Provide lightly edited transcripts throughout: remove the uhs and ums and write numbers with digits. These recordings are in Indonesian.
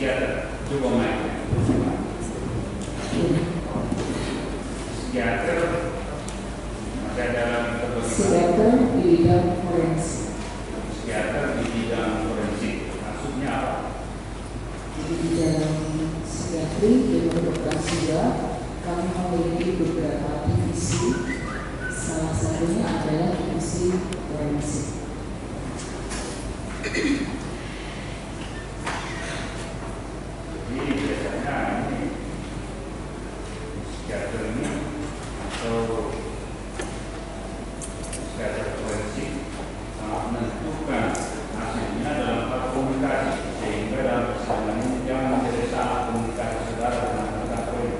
psikiater. Coba mic. Psikiater maka dalam psikiater di bidang forensik. Psikiater di bidang forensik maksudnya apa? Di bidang psikiatri di kedokteran jiwa kami memiliki beberapa divisi. Salah satunya adalah divisi forensik. Jadi biasanya ini psikiater ini atau psikiater forensik sangat menentukan hasilnya dalam hal komunikasi, sehingga dalam persidangan ini jangan menjadi salah komunikasi saudara dengan terdakwa ini.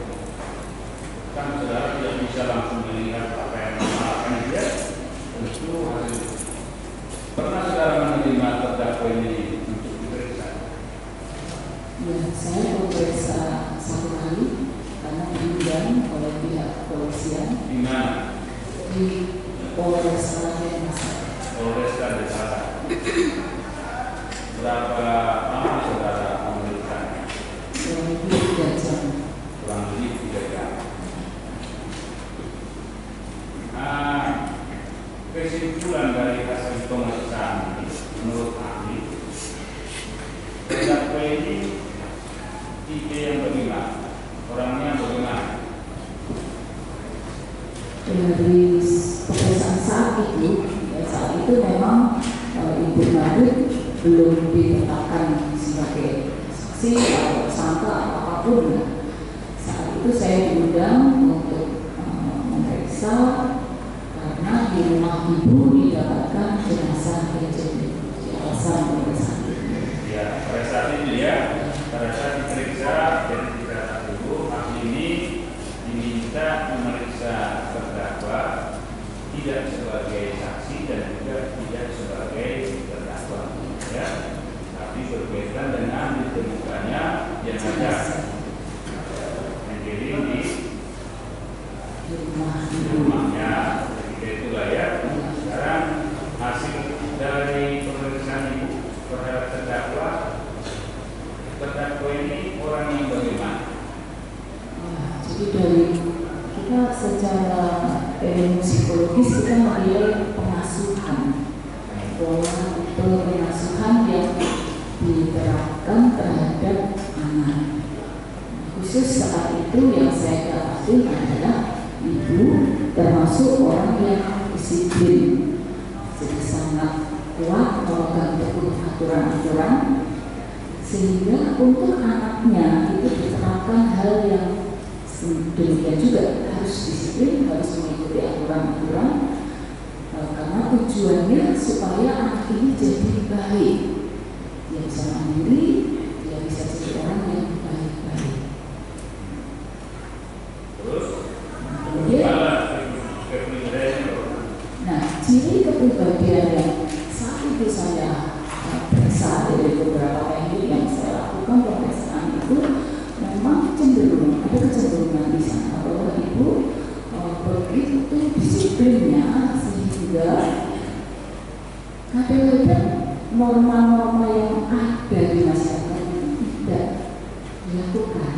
Kan saudara tidak bisa langsung melihat apa yang akan dia tentu hasil. Pernah saudara menerima terdakwa ini untuk diperiksa? Ya, saya memeriksa satu kali karena diundang oleh pihak kepolisian Di mana? di Polres Denpasar. Polres Denpasar. Berapa lama saudara memeriksanya? Kurang lebih 3 jam. Kurang lebih 3 jam. Kesimpulan dari hasil pemeriksaan ini, menurut ahli, terdakwa ini tipe yang bagaimana? Orangnya bagaimana? Dari pemeriksaan saat itu memang Ibu Nadik belum ditetapkan sebagai saksi atau tersangka atau apapun. Saat itu saya diundang untuk memeriksa karena di rumah ibu didapatkan jenazah Angel di alasan pemeriksaan. Ya, pada saat itu ya, pada saat diperiksa, jadi kita tahu dulu ahli ini diminta memeriksa terdakwa tidak sebagai saksi dan juga tidak sebagai terdakwa, ya, tapi berkaitan dengan ditemukannya jenazah Angel di rumahnya. Ketika itulah ya, sekarang hasil dari pemeriksaan ibu terhadap terdakwa ini orang yang bagaimana? Jadi dari kita secara ilmu psikologis kita menilai pengasuhan, pengasuhan yang diterapkan terhadap anak. Khusus saat itu yang saya dapati adalah ibu termasuk orang yang disiplin, jadi sangat kuat memegang teguh aturan-aturan, sehingga untuk anaknya itu diterapkan hal yang demikian juga, harus disiplin, harus mengikuti aturan-aturan, karena tujuannya supaya anak ini jadi baik, dia bisa mandiri, dia bisa jadi orang yang baik-baik. Terus? Kemudian, nah, ciri kepribadian yang saat itu saya periksa dari beberapa teknik yang saya lakukan pemeriksaan itu memang cenderung ada kecenderungan di sana bahwa ibu begitu disiplinnya sehingga kadang-kadang norma-norma yang ada di masyarakat itu tidak dilakukan.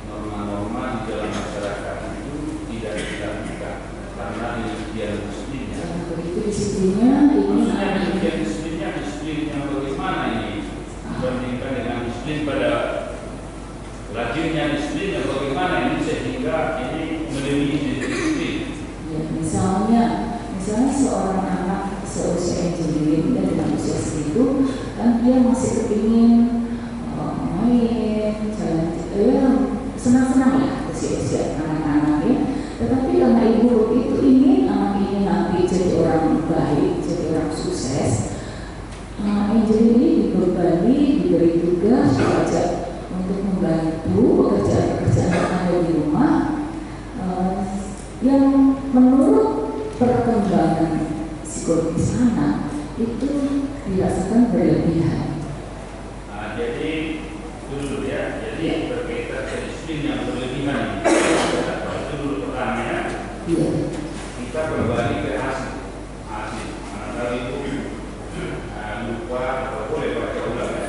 Norma-norma di dalam masyarakat itu tidak dilakukan karena disiplinnya. Karena begitu disiplinnya ini Maksudnya disiplin yang bagaimana ini dibandingkan dengan disiplin pada rajinnya disiplin yang bagaimana ini sehingga ini melebihi disiplin. ya, misalnya seorang anak seusia Angelin dan dengan usia segitu kan dia masih kepingin main, jalan, senang-senang ya usia anak-anaknya. Tetapi karena ibu itu ingin anak ini nanti jadi orang baik, jadi orang sukses, Angelin ini dibebani, diberi tugas untuk membantu pekerjaan-pekerjaan yang ada di rumah yang menurut perkembangan psikologis anak itu dirasakan berlebihan. Jadi dulu ya, jadi berkaitan disiplin yang berlebihan itu dulu pertamanya. Iya. Kita berbalik ke hasil. Kalau ibu lupa atau boleh baca ulang ya.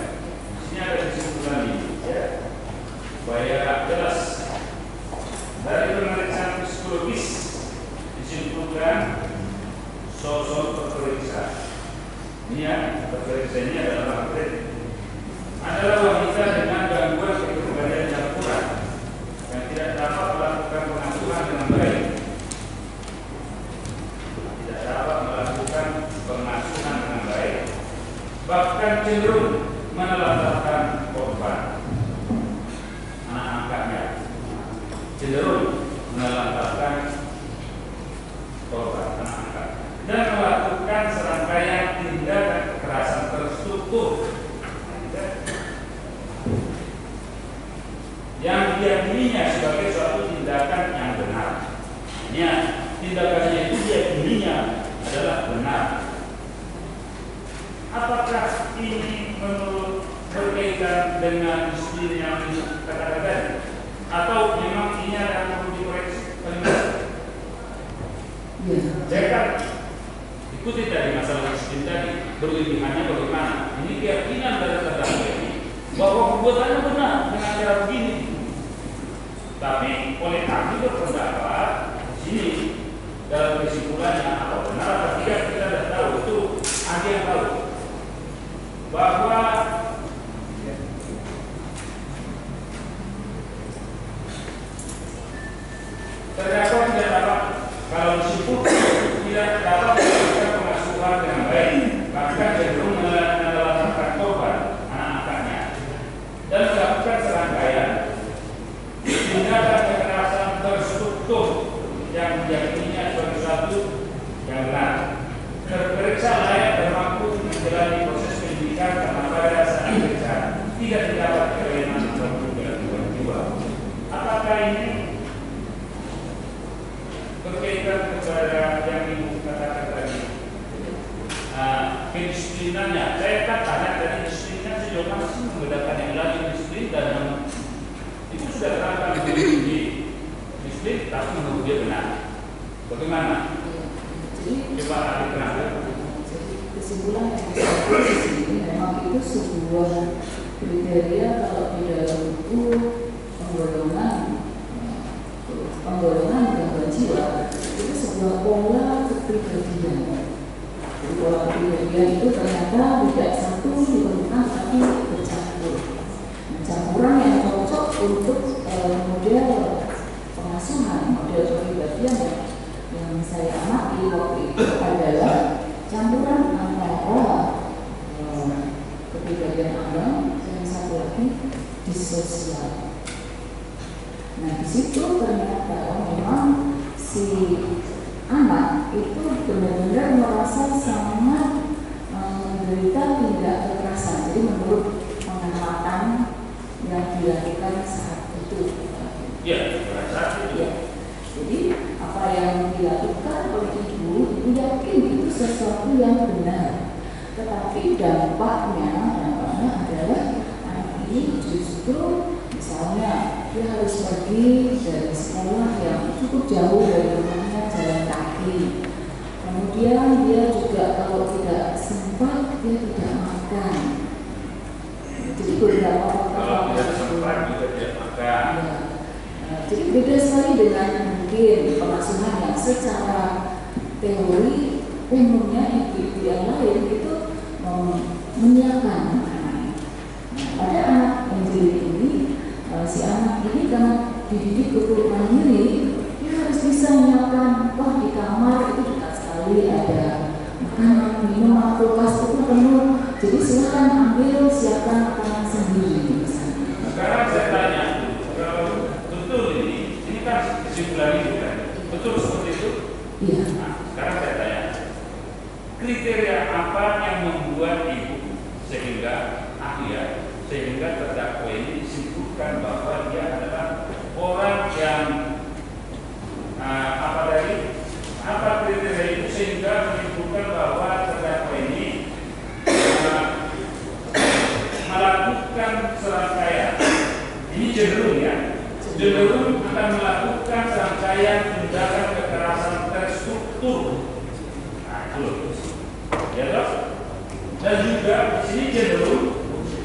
Ini ya, referensinya adalah wanita dengan gangguan kepribadian yang kurang yang tidak dapat melakukan pengasuhan dengan baik, tidak dapat melakukan pengasuhan dengan baik, bahkan cenderung menelantarkan korban anak angkatnya, cenderung menelantarkan korban anak angkat dan melakukan serangkaian tindakan kekerasan terstruktur yang diyakininya sebagai suatu tindakan yang benar. Ya, tindakannya itu diyakininya adalah benar. Apakah ini menurut berkaitan dengan disiplin yang dikatakan tadi, atau memang ini ada yang perlu dikoreksi? Saya kan ikuti tadi masalah disiplin tadi, berlebihannya bagaimana? Ini keyakinan dari terdakwa ini bahwa perbuatannya benar dengan cara begini. Tapi oleh kami berpendapat di sini dalam kesimpulannya apa benar atau tidak kita tidak tahu, itu ada yang tahu bahwa terdakwa tidak dapat, kalau disimpulkan tidak dapat melakukan pengasuhan dengan baik, bahkan cenderung menelantarkan korban anak angkatnya dan melakukan serangkaian tindakan kekerasan terstruktur yang diyakininya sebagai suatu yang benar, terperiksa layak dan mampu menjalani proses pendidikan karena pada saat periksa tidak didapat kewenangan jiwa. Apakah ini berkaitan kepada yang ibu katakan tadi, kedisiplinannya? Saya kan tanya dari disiplinnya sejauh mana sih membedakan yang lain disiplin dan yang itu sudah terangkan di disiplin, tapi menurut dia benar. Bagaimana? Coba diterangkan. Kesimpulan yang saya ini memang itu sebuah kriteria kalau di dalam buku penggolongan gangguan jiwa itu sebuah pola kepribadian. Pola kepribadian itu ternyata tidak satu dibentuk tapi bercampur. Campuran yang cocok untuk model pengasuhan, model kepribadian yang saya amati waktu itu adalah campuran antara kepribadian alam dan satu lagi disosial. Nah, di situ ternyata memang si anak itu benar-benar merasa sangat menderita tindak kekerasan. Jadi menurut pengamatan yang dilakukan saat itu. Ya, saat itu. Ya. Jadi apa yang dilakukan oleh ibu itu yakin itu sesuatu yang benar. Tetapi dampaknya adalah anak ini justru misalnya dia harus pergi dari sekolah yang cukup jauh dari rumahnya, jalan kaki. Kemudian dia juga kalau tidak sempat dia tidak makan. Jadi beberapa kalau tidak sempat juga tidak makan. Ya. Jadi beda sekali dengan mungkin pengasuhan yang secara teori umumnya ibu yang lain itu menyiapkan anak. Pada anak Angelina ini si anak ini karena dididik untuk mandiri, dia harus bisa menyiapkan, wah di kamar itu dekat sekali ada makanan, minuman, kulkas itu penuh, jadi silakan ambil, siapkan makanan sendiri. Sekarang saya tanya, kalau betul ini kan kesimpulan itu kan, betul seperti itu? Iya. Nah, sekarang saya tanya, kriteria apa yang membuat ibu sehingga terdakwa ini disimpulkan bahwa dia adalah orang yang apa kriteria itu sehingga menyimpulkan bahwa terdakwa ini melakukan serangkaian, ini cenderung akan melakukan serangkaian tindakan kekerasan terstruktur. Nah, itu ya toh? Dan juga di sini cenderung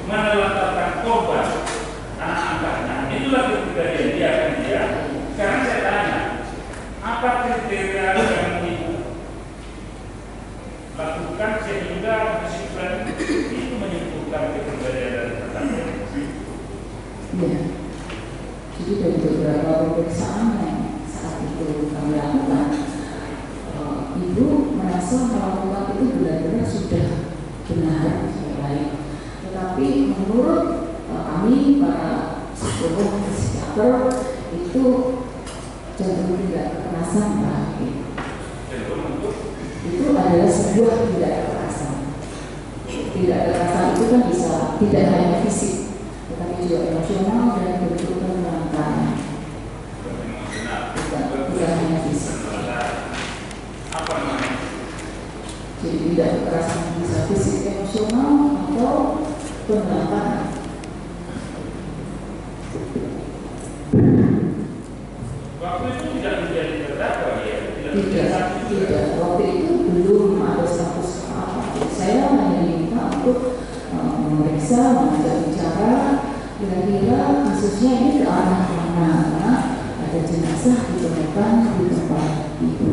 menelantarkan korban anak angkatnya. Itulah kepribadian dia kan dia. Sekarang saya tanya, apa kriteria yang ibu lakukan sehingga Ya, jadi dari beberapa pemeriksaan yang saat itu kami lakukan, ibu merasa melakukan itu benar-benar sudah benar, sudah baik. Tetapi menurut kami para psikolog psikiater itu cenderung tidak kekerasan lagi. Itu adalah sebuah tidak kekerasan. Tidak kekerasan itu kan bisa tidak hanya fisik, tetapi juga emosional dan bentuk penolakan. Bukan hanya fisik. Jadi tidak kekerasan bisa fisik, emosional atau penolakan. Waktu itu tidak menjadi terdakwa ya? Tidak. Waktu itu belum ada status apa. Saya hanya diminta untuk memeriksa, mengajak bicara, kira-kira kasusnya ini ke arah mana, karena ada jenazah ditemukan di tempat ibu.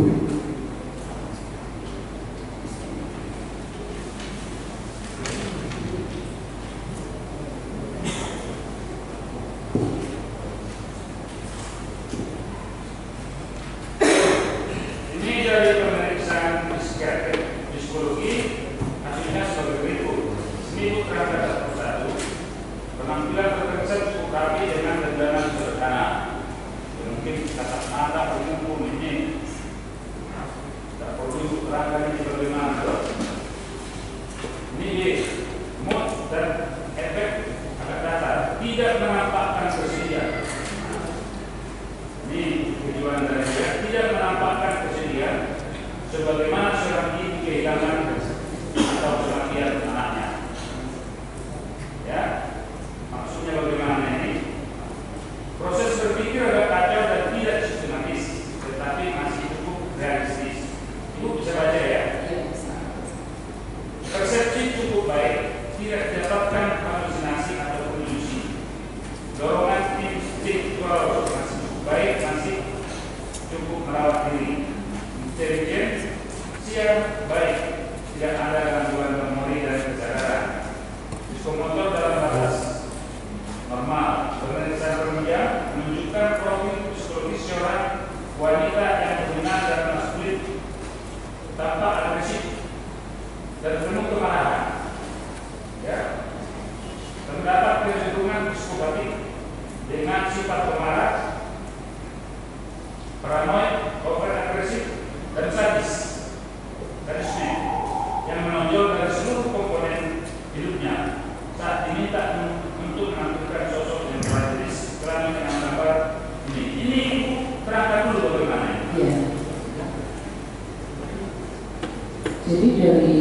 Jadi dari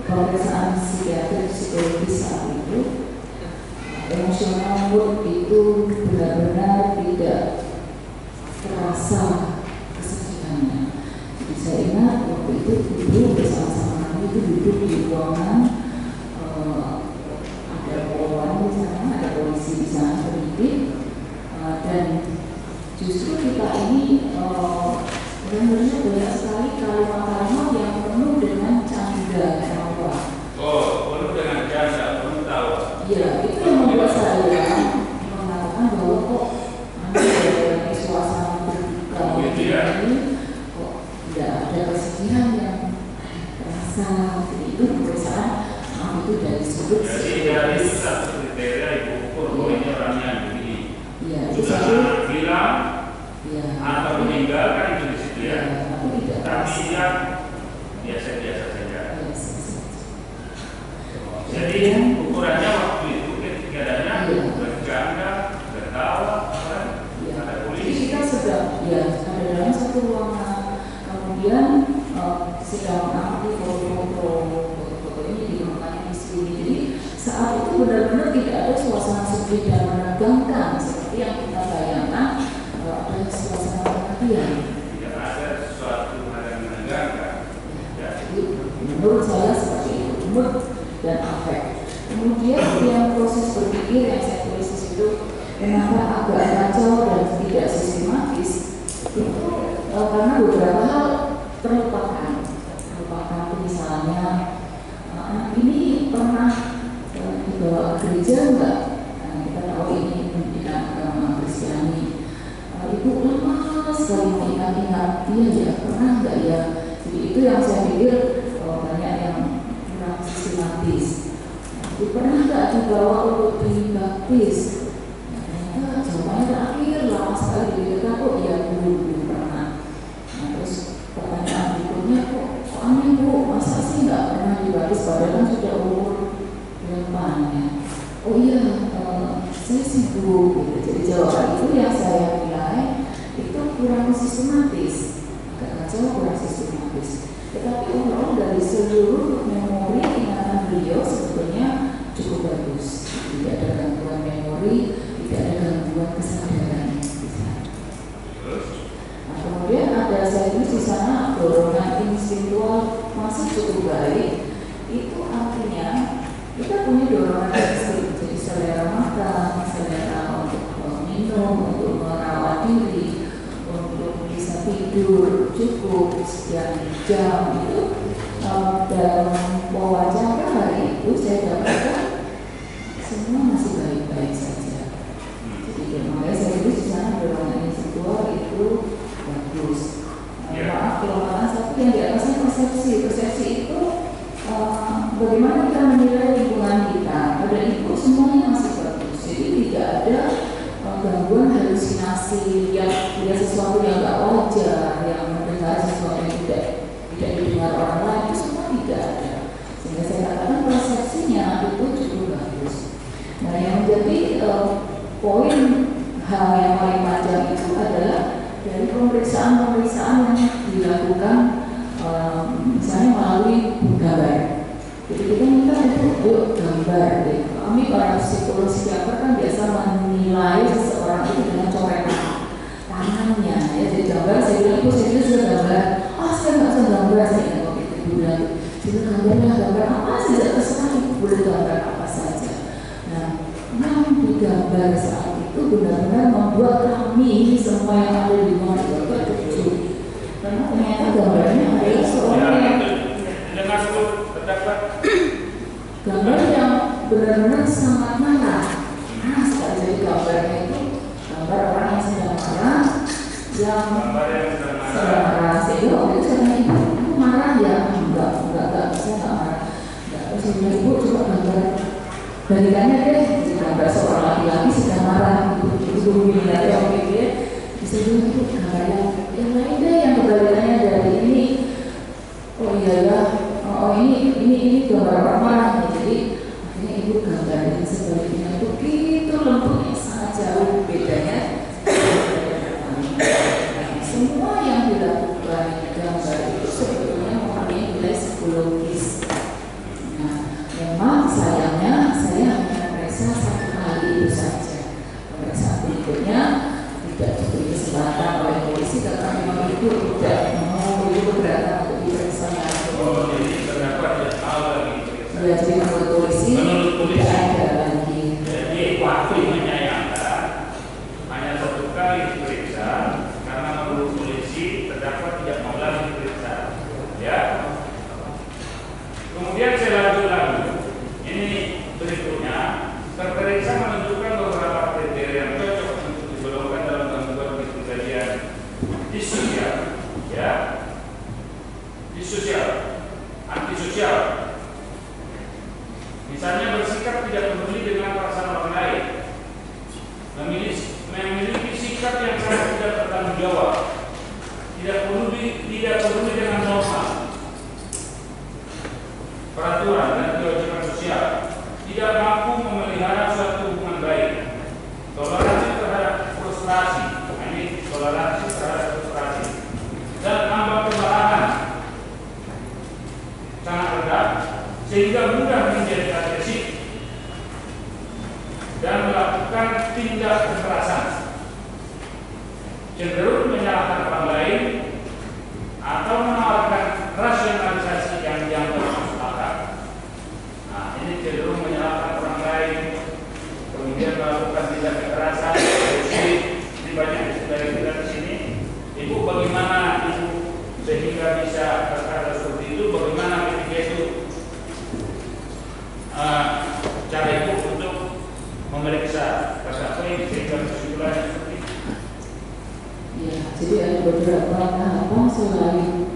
pemeriksaan psikiatri psikologis saat itu, emosional mood itu benar-benar tidak terasa kesedihannya. Jadi saya ingat waktu itu ibu bersama-sama kami itu duduk di ruangan, ada polisi di sana, ada polisi di sana, penyidik, dan justru kita ini benar-benar banyak sekali kalimat-kalimat yang penuh dengan canda tawa. Oh, penuh dengan canda, penuh tawa. Iya, itu yang membuat saya mengatakan bahwa kok ada suasana berduka ini, kok tidak ada kesedihan yang terasa. Itu pemeriksaan itu dari sudut. Jadi dari satu kriteria ibu ukur bahwa ini orangnya begini. Iya, itu sudah satu. hilang atau meninggal kan itu di situ ya. Tapi dia biasa-biasa saja. Jadi ukurannya waktu itu ketiganya bercanda, bertawa, ada polisi. Jadi kita sedang ada dalam satu ruangan, kemudian sedang mengambil foto-foto ini di rumahnya istri. Jadi saat itu benar-benar tidak ada suasana sedih dan menegangkan seperti yang kita bayangkan. Ada suasana perhatian. Tidak ada sesuatu hal yang menegangkan. Jadi menurut saya seperti itu, mood dan afek. Kemudian yang proses berpikir yang saya tulis di situ, kenapa agak kacau dan tidak sistematis, itu karena beberapa hal terlupakan. Misalnya, anak ini pernah dibawa ke gereja enggak? Kita tahu ingat, iya ya pernah nggak ya. Jadi itu yang saya pikir banyak yang kurang sistematis. Jadi pernah nggak dibawa untuk dibaptis? Ternyata jawabannya terakhir lama sekali dikira kok iya belum pernah. Nah, terus pertanyaan berikutnya kok aneh Bu, masa sih nggak pernah dibaptis padahal kan sudah umur berapa ya? Oh iya, saya sibuk gitu. Jadi jawaban itu yang saya nilai itu kurang sistematis, agak kacau, kurang sistematis. Tetapi overall dari seluruh memori ingatan beliau sebetulnya cukup bagus. Tidak ada gangguan memori, tidak ada gangguan kesadaran. Nah, kemudian ada saya di sana dorongan instinktual masih cukup baik. Itu artinya kita punya dorongan insting, jadi selera makan, selera untuk minum, untuk merawat diri, untuk bisa tidur cukup sekian jam itu. Dalam wawancara hari itu saya dapatkan semua masih baik-baik saja. Jadi makanya saya di sana dorongan instinktual itu bagus. Maaf kelemahan satu yang di atasnya persepsi itu bagaimana kita menilai lingkungan kita. Pada itu semuanya masih bagus. Jadi tidak ada gangguan halusinasi, lihat sesuatu yang tidak wajar, yang mendengar sesuatu yang tidak didengar orang lain, itu semua tidak ada. Sehingga saya katakan persepsinya itu cukup bagus. Nah, yang menjadi poin hal yang paling panjang itu adalah dari pemeriksaan yang dilakukan misalnya melalui gambar. Jadi kita minta untuk gambar. Kami para psikolog psikiater kan biasa menilai seseorang itu dengan coretan tangannya. Ya, jadi gambar, saya bilang saya sudah gambar. Saya nggak usah gambar, saya nggak mau itu bilang. Jadi gambar apa saja terserah, boleh gambar apa saja. Nah, yang digambar saat itu benar-benar membuat kami semua yang ada di monitor terkejut. Karena ternyata gambarnya adalah seorang yang gambar yang benar-benar sangat marah. Sekali jadi gambarnya itu gambar orang yang sedang marah, yang sedang marah. Sehingga waktu itu saya tanya ibu, aku marah ya? Enggak, saya nggak marah. Terus saya bilang, ibu coba gambar balikannya deh, gambar seorang laki-laki sedang marah. Ibu bilang ya oke dia bisa bilang ibu gambar yang lain deh, yang kebalikannya dari ini. Oh iya ya, ini gambar orang marah. Jadi akhirnya ibu gambar yang sebaliknya begitu lembutnya, sangat jauh bedanya. Semua yang dilakukan gambar itu sebetulnya mempunyai nilai psikologis. Nah, memang sayangnya saya hanya periksa satu kali itu saja. Pemeriksaan berikutnya tidak diberi kesempatan oleh polisi karena memang itu tidak mau itu keberatan untuk diperiksa lagi. Jadi terdapat hal lagi. Ya, jadi menurut polisi tidak ada lagi. Jadi waktu menyayangkan hanya satu kali diperiksa karena menurut polisi terdapat tidak mau lagi diperiksa. Ya. Kemudian saya lanjut lagi. Ini berikutnya terperiksa menunjukkan beberapa kriteria yang cocok untuk digolongkan dalam gangguan kepribadian disosial. Ya. Disosial, antisosial. Misalnya bersikap tidak peduli dengan perasaan orang lain, memiliki sikap yang sangat tidak bertanggung jawab, tidak peduli dengan norma, peraturan dan kewajiban sosial, tidak mampu memelihara suatu hubungan baik, toleransi terhadap frustrasi, dan ambang kemarahan sangat rendah sehingga mudah menjadi agresif dan melakukan tindak kekerasan, cenderung menyalahkan orang lain atau menawarkan rasionalisasi yang dianggap masuk akal. Nah, ini cenderung menyalahkan orang lain, kemudian melakukan tindak kekerasan, agresif. Ini banyak dari kita di sini. Ibu, bagaimana ibu sehingga bisa berkata seperti itu? Bagaimana ketika itu cara ibu untuk memeriksa KKP sehingga kesimpulannya seperti itu? Ya, jadi ada beberapa beberapa tahapan selain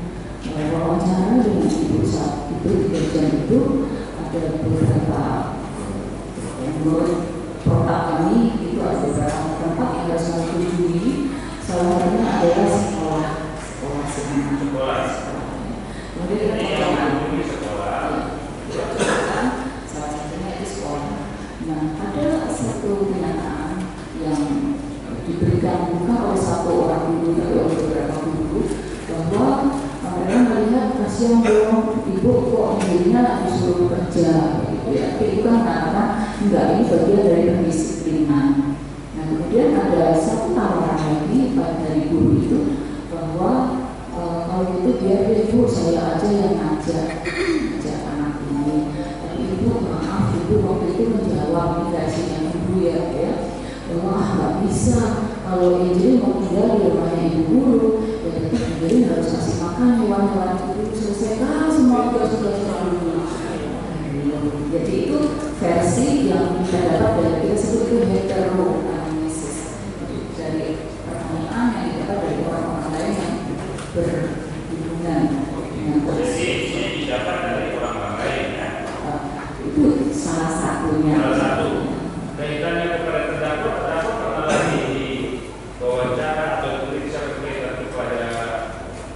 wawancara dengan ibu saat itu di kerjaan itu ada beberapa menurut protap kami itu ada beberapa tempat yang harus menyetujui. Salah satunya adalah sekolah si anak. Kemudian kita salah satunya itu sekolah. Nah, ada satu kenyataan yang diberikan bukan oleh satu orang guru tapi oleh beberapa guru bahwa mereka melihat kasihan dong ibu kok dirinya disuruh kerja gitu ya. Tapi itu kan mengatakan enggak, ini bagian dari pendisiplinan. Nah, kemudian ada satu tawaran lagi dari guru itu bahwa kalau gitu biar ibu saya aja yang ngajak anak ini. Tapi ibu maaf, ibu waktu itu menjawab ini versinya ibu ya bahwa nggak bisa kalau Angelin mau tinggal di rumahnya ibu guru ya tetap Angelin harus kasih makan hewan-hewan itu selesaikan semua tugas-tugas dulu. Jadi itu versi yang kita dapat dari kita sebut itu heteroanamnesis, dari pertanyaan yang didapat dari orang-orang lain yang berhubungan dengan jadi ini didapat dari orang lain ya. Itu salah satunya. Salah satu kaitannya kepada terdakwa pernah lagi di wawancara atau diperiksa berkaitan kepada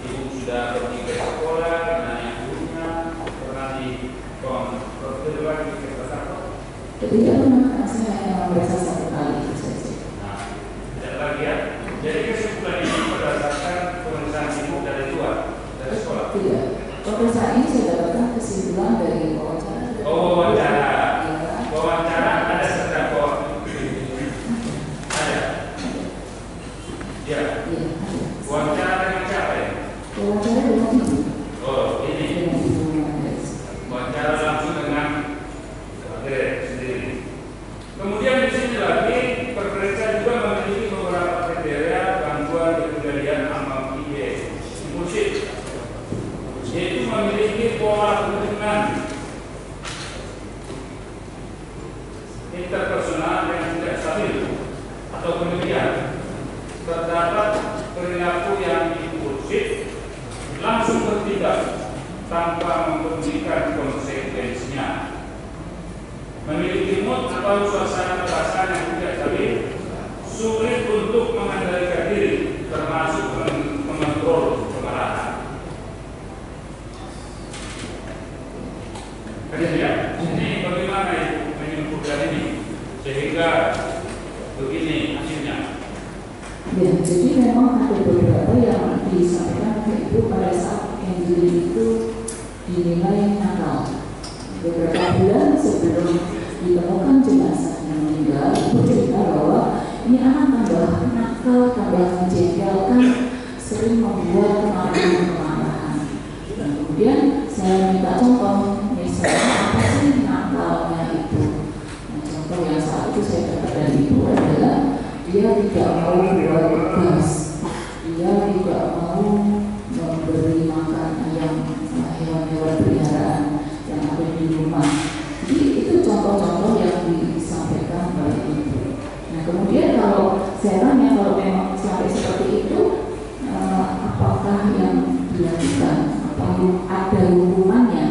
ibu sudah pergi ke sekolah dengan gurunya pernah di prosedur lagi ke terdakwa. Jadi dia pernah saya yang merasa satu kali itu saja. Nah, tidak lagi ya. Jadi kesimpulan ini berdasarkan pemeriksaan ibu dari luar dari sekolah. Tidak. Pemeriksaan ini saya dapatkan kesimpulan dari wawancara. Oh, wawancara. Wawancara ada terdakwa. Ada. Ya. Wawancara dengan siapa ya? Wawancara dengan ibu. Oh, ini. Dengan ibu Mendes. Wawancara langsung dengan sendiri. Kemudian di sini lagi perperiksa juga memiliki beberapa kriteria gangguan kepribadian amal musik, yaitu memiliki pola hubungan interpersonal yang tidak stabil atau kemudian terdapat perilaku yang impulsif, langsung bertindak tanpa memperhatikan konsekuensinya, memiliki mood atau suasana perasaan yang tidak stabil, sulit untuk mengendalikan diri, termasuk mengontrol kemarahan. Kemudian, ini bagaimana Ibu menyimpulkan ini sehingga begini hasilnya? Ya, jadi memang ada beberapa yang disampaikan ke ibu pada saat Angelin itu dinilai nakal. Beberapa bulan sebelum ditemukan jenazahnya meninggal, ibu cerita bahwa ini anak tambah nakal, tambah menjengkelkan, sering membuat kemarahan-kemarahan. Dan kemudian saya minta contoh, misalnya apa sih nakalnya itu? Nah, contoh yang saat itu saya dapat dari ibu adalah dia tidak mau buat tugas, dia tidak mau memberi makan ayam hewan-hewan peliharaan yang ada di rumah. Jadi itu contoh-contoh yang disampaikan oleh ibu. Nah, kemudian kalau saya tanya kalau memang sampai seperti itu, apakah yang dilakukan, apakah ada hukumannya?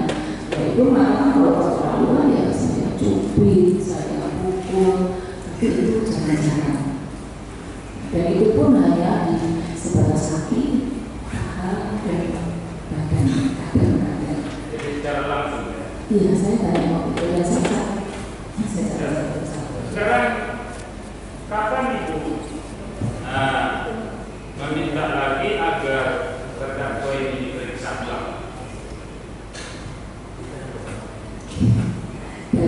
Ya itu mengatakan kalau keterlaluan ya saya cubit, saya pukul, tapi itu jangan-jangan. Dan itu pun hanya di sebatas kaki, paha, dan badan, kadang-kadang. Jadi secara langsung ya? Iya, saya tanya waktu itu ya saya sekarang kapan Ibu meminta lagi agar terdakwa ini diperiksa ulang?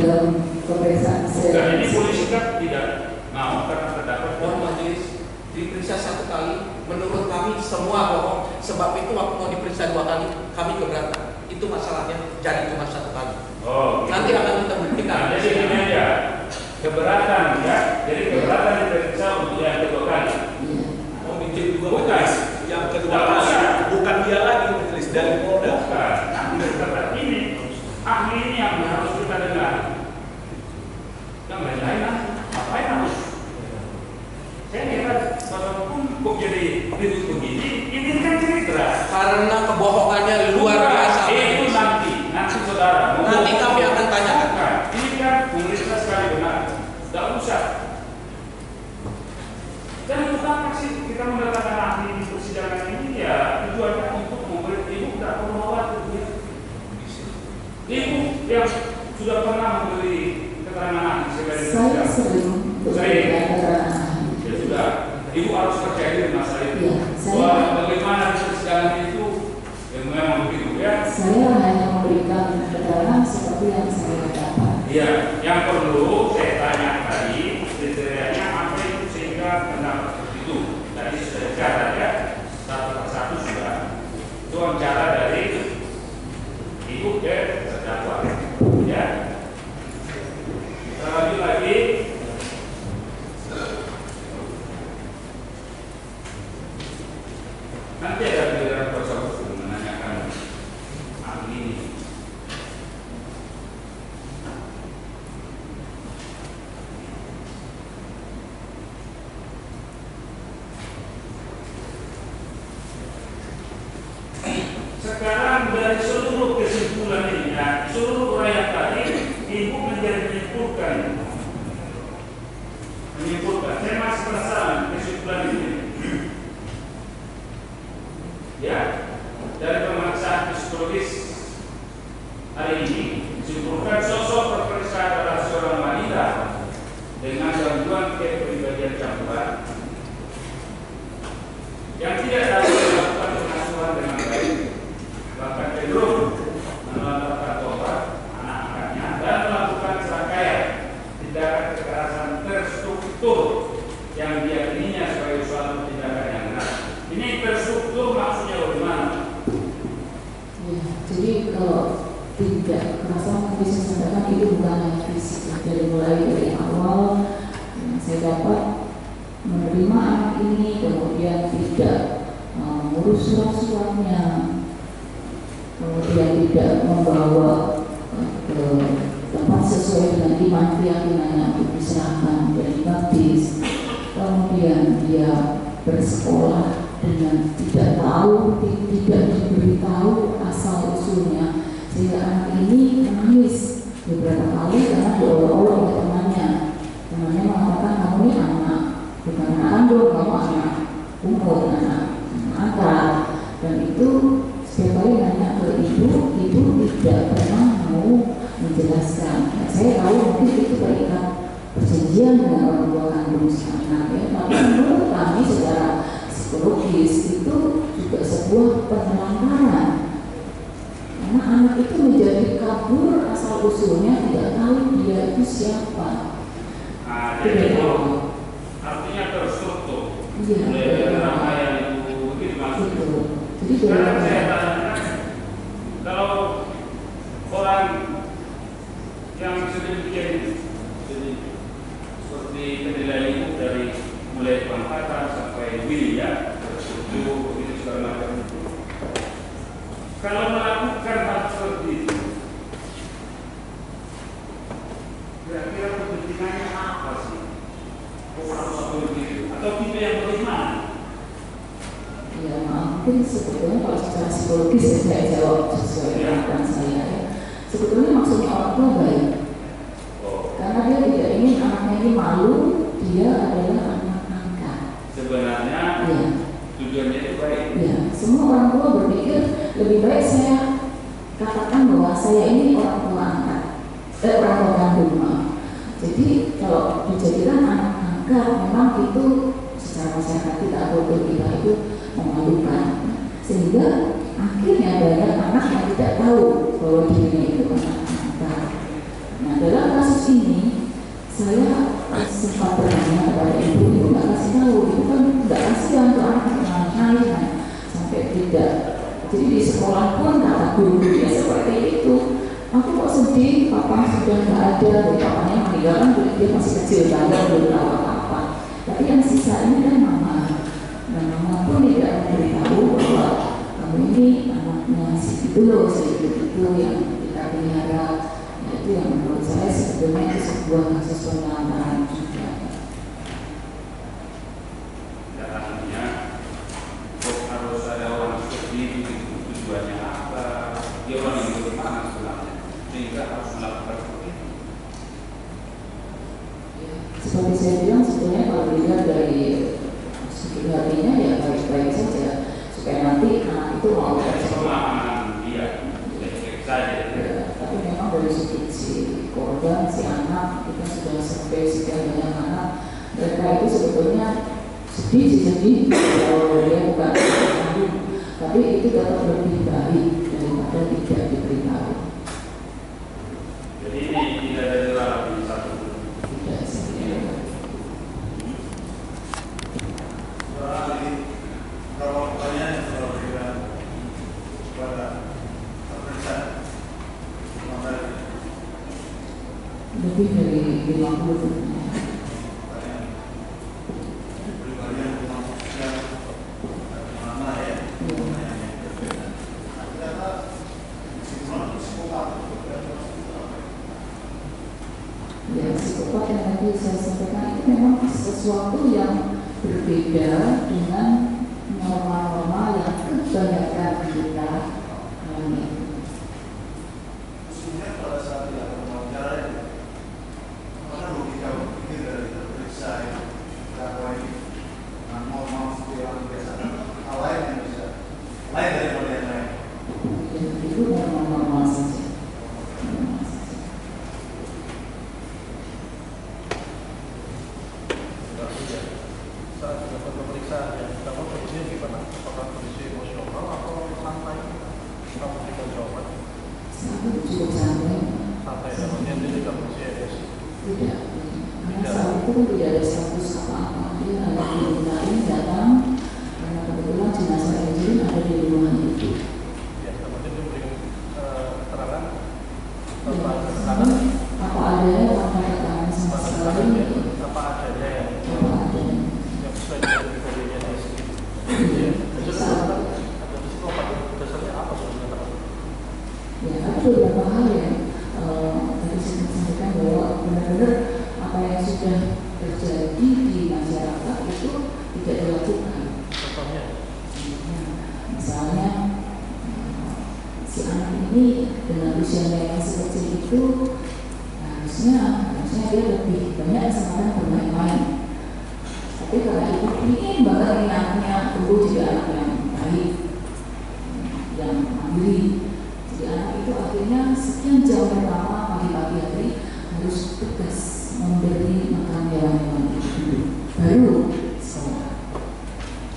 dalam pemeriksaan Dan ini saya. polisi kan tidak mau karena terdakwa Majelis diperiksa satu kali, menurut kami semua bohong. Sebab itu waktu mau diperiksa 2 kali, kami keberatan. Itu masalahnya, jadi cuma 1 kali. Oh, gitu. Nanti akan kita buktikan. Nah, jadi ini aja keberatan ya. Jadi keberatan diperiksa untuk yang kedua kali. Iya. Mau minjem juga Bukan. majelis. Yang kedua kali bukan dia lagi majelis dari Polda. Bukan. Nah, ini ahli ini yang harus kita dengar. Yang lain-lain ngapain harus? Saya kira walaupun kok jadi ribut begini, ini saudara. Nanti kami akan tanyakan. Bukan. Ini kan pemerintah sekali benar. Tidak usah. Dan untuk apa sih kita mendatangkan ahli di persidangan ini? Ya tujuannya untuk memberi ibu tidak perlu khawatir. Ibu yang sudah pernah memberi keterangan ahli sekali Saya sering ya keterangan. sudah. Ibu harus percaya diri masalah itu. Ya, Bahwa bagaimana di persidangan itu yang memang begitu ya. saya hanya memberikan keterangan seperti yang saya dapat. Iya, yang perlu saya tanya tadi kriterianya apa itu sehingga mendapat seperti itu. Tadi sudah dicatat ya, satu persatu sudah. Itu cara dari ibu ke terdakwa. Ya. Kita lanjut lagi. Nanti ada giliran kuasa hukum menanyakan ahli ini. Sekarang dari seluruh kesimpulan ini, ya, seluruh uraian tadi, ibu menyimpulkan. Saya masih penasaran kesimpulan ini. Ya, dari pemeriksaan psikologis hari ini disimpulkan sosok terperiksa adalah seorang wanita dengan gangguan kepribadian campuran yang tidak dapat melakukan pengasuhan dengan baik, bahkan cenderung menelantarkan tobat anak-anaknya dan melakukan serangkaian tindakan kekerasan terstruktur yang diyakininya sebagai suatu tindakan yang benar. Ini terstruktur maksudnya bagaimana? Ya, jadi kalau tidak kekerasan bisa sampaikan itu bukan hanya fisik. Dari mulai dari awal saya dapat menerima anak ini, kemudian tidak mengurus surat-suratnya, kemudian tidak membawa ke tempat sesuai dengan iman keyakinannya untuk diserahkan dari baptis, kemudian dia bersekolah dengan tidak tahu, tidak diberitahu asal usulnya, sehingga anak ini menangis beberapa kali karena diolok-olok oleh temannya. Temannya mengatakan kamu ini anak, bukan anak kandung, kamu anak umur, anak angkat. Dan itu setiap kali nanya ke ibu tidak pernah mau menjelaskan. Ya, saya tahu mungkin itu terikat perjanjian dengan orang tua kandung si anak, ya. Tapi menurut kami secara psikologis itu juga sebuah penelantaran, karena anak itu menjadi kabur asal usulnya, tidak tahu dia itu siapa. Jadi itu artinya terstruktur. Mulai nama yang itu begitu maksudnya. Jadi sekarang saya tanya, kalau orang yang sedemikian seperti penilaian itu dari mulai pangkatan sampai wilayah terstruktur begitu segala macam itu, kalau melakukan hal seperti itu, kira-kira kepentingannya apa sih? Kok harus seperti itu? Atau kita yang bagaimana? Ya, mungkin sebetulnya kalau secara psikologis saya jawab sesuai pendapat saya, ya. Sebetulnya maksudnya orang tua baik, karena dia tidak ingin anaknya ini malu, dia adalah anak angkat. Sebenarnya Ya. tujuannya itu baik. Ya, semua orang tua berpikir lebih baik saya katakan bahwa saya ini orang tua angkat, orang tua kandung. Jadi kalau dijadikan anak angkat, memang itu secara masyarakat kita atau kita itu memalukan, sehingga akhirnya banyak anak yang tidak tahu bahwa dirinya itu anak angkat. Nah, dalam kasus ini saya sempat bertanya kepada ibu nggak kasih tahu, itu kan nggak kasihan tuh anak nangis sampai tidak. Jadi di sekolah pun kata guru dia seperti itu. Aku kok sedih, papa sudah nggak ada, papanya meninggal kan dia masih kecil banget, belum tahu apa-apa. Tapi yang sisa ini kan mama. Dan mama pun tidak memberitahu bahwa kamu ini anaknya si itu loh, si itu yang kita pelihara. Itu yang menurut saya sebetulnya itu sebuah kasus penelantaran juga. Ya, artinya kok harus ada orang seperti itu, tujuannya apa? Dia orang yang bagaimana sebenarnya? sehingga harus melakukan seperti itu. Seperti saya bilang, sebetulnya kalau dilihat dari segi hatinya ya baik-baik saja, supaya nanti anak itu mau Pemahaman dia baik-baik saja. ya, tapi memang dari segi si korban, si anak, kita sudah sampai sekian banyak anak, mereka itu sebetulnya sedih kalau dia bukan kandung, tapi itu tetap lebih baik daripada tidak diberitahu. Jadi ini tidak ada celah di satu. Tidak sebenarnya. Kalau pertanyaan kalau kita kepada pemeriksaan Lebih dari 50 pribadi yang sosial mana ya? Ya, psikopat yang tadi saya sampaikan itu memang sesuatu yang berbeda dengan norma-norma yang kebanyakan kita alami. Khususnya pada saat dilakukan wawancara ini, mana logika berpikir dari terperiksa yang dakwah ini, normal seperti orang biasa, hal lain yang bisa lain daripada yang lain. Dan itu normal-normal saja. Saat dilakukan pemeriksaan yang dapat kondisinya gimana? Apakah kondisi emosional atau santai? Kita memberikan jawaban Sangat cukup santai. santai namanya dia tidak kondisi emosi. Tidak. Karena saat itu kan tidak ada status apa-apa. Dia hanya dimintain datang karena kebetulan jenazah Angelin ada di rumah itu. Ya, namanya dia memberikan keterangan Ya, tentang tekanan apa adanya tanpa tekanan sama sekali. apa adanya yang Apa adanya. sesuai dengan kriteria dia sendiri. Jadi ada psikopat dasarnya apa sebenarnya? Ya, ada beberapa hal yang tadi saya sampaikan bahwa benar-benar apa yang sudah terjadi di masyarakat itu tidak dilakukan. Contohnya, Nah, misalnya si anak ini dengan usianya yang sekecil itu harusnya dia lebih banyak kesempatan bermain-main. Tapi karena ibu ingin banget ini anaknya tumbuh jadi anak yang baik, yang mandiri. Jadi anak itu akhirnya sekian jam pertama pagi-pagi hari harus tugas memberi makan hewan-hewan itu baru sekolah.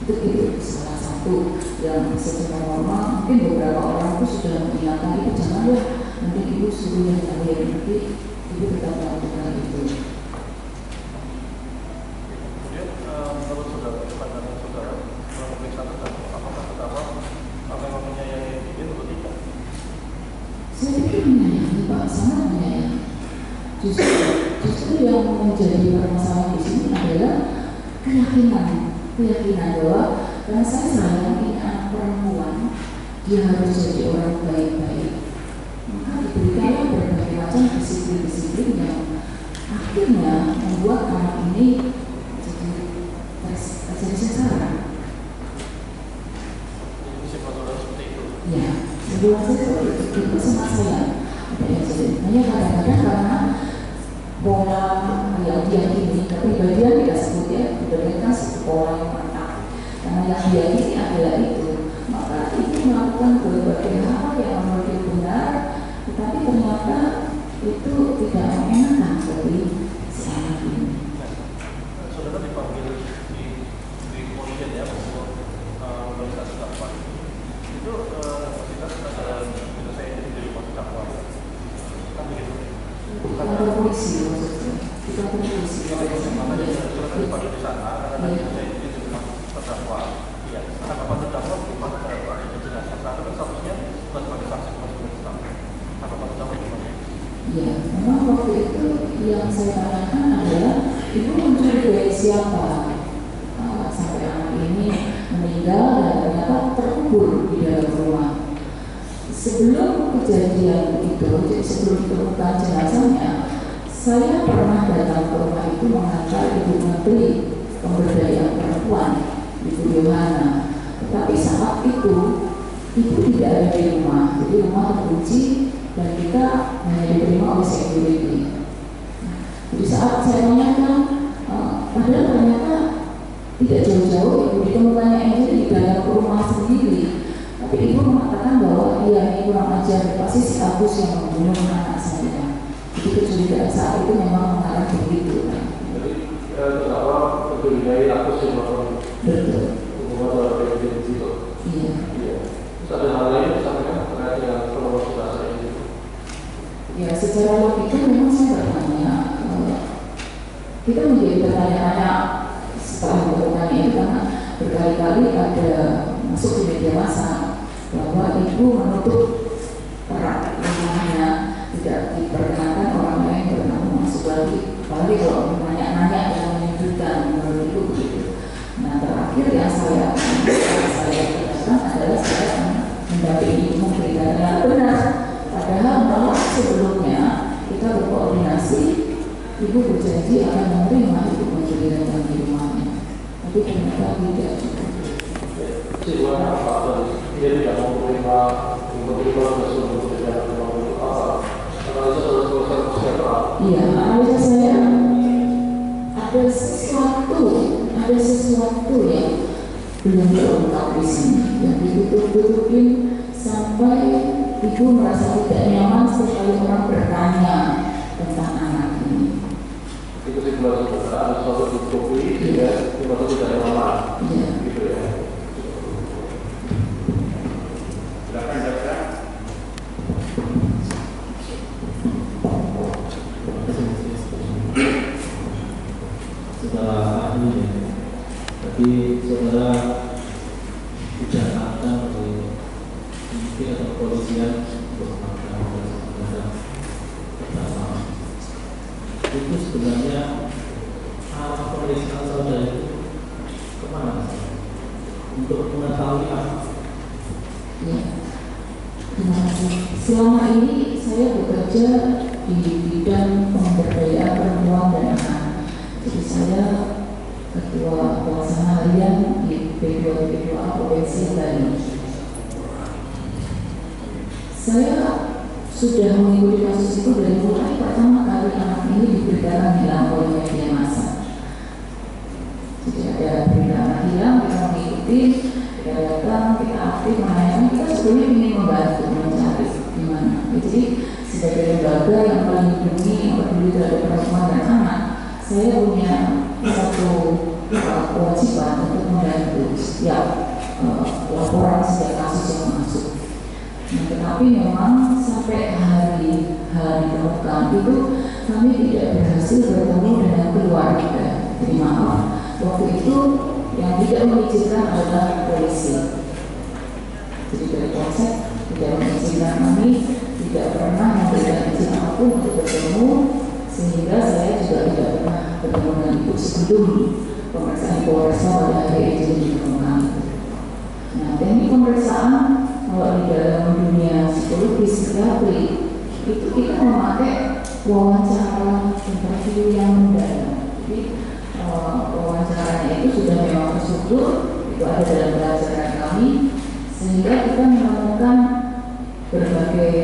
Itu salah satu yang secara normal mungkin beberapa orang itu sudah mengingatkan ibu janganlah nanti ibu suruh yang lain, tapi ibu tetap melakukan itu. kemudian menurut saudara, pandangan saudara, memeriksa terdakwa, apakah terdakwa akan menyayangi ini atau tidak? Saya pikir menyayangi Pak, sangat menyayangi. Justru yang menjadi permasalahan di sini adalah keyakinan bahwa karena saya sayang ini anak perempuan, dia harus jadi orang baik-baik. Maka diberikanlah berbagai macam disiplin-disiplin yang akhirnya membuat anak ini jadi sasaran. Jadi saudara seperti itu. Ya, sebelum saya itu sangat sayang. Hanya kadang-kadang karena pola yang diyakini, kepribadian kita sebut ya, diberikan satu pola yang mantap. Karena yang diyakini adalah itu, maka itu melakukan berbagai hal yang menurut benar, tetapi ternyata itu tidak mengenakan bagi si anak ini. Saudara dipanggil di kepolisian ya untuk memeriksa terdakwa. Itu kita adalah saya ini jadi terdakwa. Kan begitu. Kantor polisi maksudnya, di kantor polisi. Makanya saudara dipanggil di sana karena saya ini jadi terdakwa. Iya. Karena kapan terdakwa bukan terdakwa itu jelas. Karena kan statusnya bukan sebagai saksi, bukan sebagai terdakwa. Karena kapan terdakwa gimana? Ya, memang waktu itu yang saya tanyakan adalah ibu mencurigai siapa sampai anak ini meninggal dan ternyata terkubur di dalam rumah. Sebelum kejadian itu, jadi sebelum ditemukan jenazahnya, saya pernah datang ke rumah itu mengantar Ibu Menteri Pemberdayaan Perempuan, Ibu Yohana. Tetapi saat itu ibu tidak ada di rumah, jadi rumah terkunci dan kita hanya diterima oleh security. Jadi saat saya tanyakan, padahal ternyata tidak jauh-jauh ibu ditemukannya Angel di dalam rumah sendiri, tapi ibu mengatakan bahwa iya ini kurang ajar, pasti si Agus yang membunuh anak saya. Jadi kecurigaan saat itu memang mengarah begitu. Jadi kenapa mencurigai Agus yang melakukan hubungan terhadap itu? Iya. Terus ada hal lain misalnya terkait dengan penolong bahasa itu? Ya secara logika memang saya bertanya, kita menjadi bertanya-tanya setelah bertanya itu karena berkali-kali ada masuk di media massa bahwa ibu menutup erat rumahnya, tidak diperkenankan orang lain bernama masuk lagi, apalagi kalau nanya-nanya yang menyudutkan menurut ibu begitu. Nah terakhir yang saya katakan adalah saya mendampingi ibu karena benar, padahal malah sebelumnya kita berkoordinasi, ibu berjanji akan menerima ibu menceritakan di rumahnya, tapi ternyata tidak. Situasinya apa? Dia tidak mau menerima tersebut tidak mau apa? Analisa sosial kesejahteraan. Iya, analisa saya ada sesuatu yang belum terungkap di sini, yang ditutup-tutupin sampai ibu merasa tidak nyaman sekali orang bertanya tentang anak ini. Itu simulasi ada sesuatu ditutupi sehingga itu tidak nyaman. Iya. Gitu ya. Silakan jaksa. Setelah ahli ya, tapi saudara tidak akan mungkin atau kepolisian untuk melakukan pertama itu sebenarnya arah pemeriksaan saudara itu kemana untuk mengetahui apa? Ya. Terima kasih. Selama ini saya bekerja di bidang pemberdayaan perempuan dan anak. Jadi saya ketua pelaksana harian di P2PA Provinsi Bali. Saya sudah mengikuti kasus itu dari mulai pertama kali anak ini diberitakan hilang oleh media massa. Jadi ada berita anak hilang, kita mengikuti, kita datang, kita aktif, menanyakan, kita sebenarnya ingin membantu mencari di mana. Jadi sebagai lembaga yang paling lindungi, yang peduli terhadap perempuan dan anak, saya punya satu kewajiban untuk membantu setiap laporan setiap kasus yang masuk. Nah, tetapi memang sampai hari kemudian itu kami tidak berhasil bertemu dengan keluarga. Jadi maaf, waktu itu yang tidak mengizinkan adalah polisi. Jadi dari polsek tidak mengizinkan kami, tidak pernah memberikan izin apapun untuk bertemu, sehingga saya juga tidak pernah bertemu dengan ibu sebelum pemeriksaan Polresta pada hari itu di rumah kami. Nah, teknik pemeriksaan kalau di dalam dunia psikologi psikiatri itu kita memakai wawancara interview yang mendalam. Jadi wawancaranya itu sudah memang terstruktur, itu ada dalam pelajaran kami, sehingga kita menemukan berbagai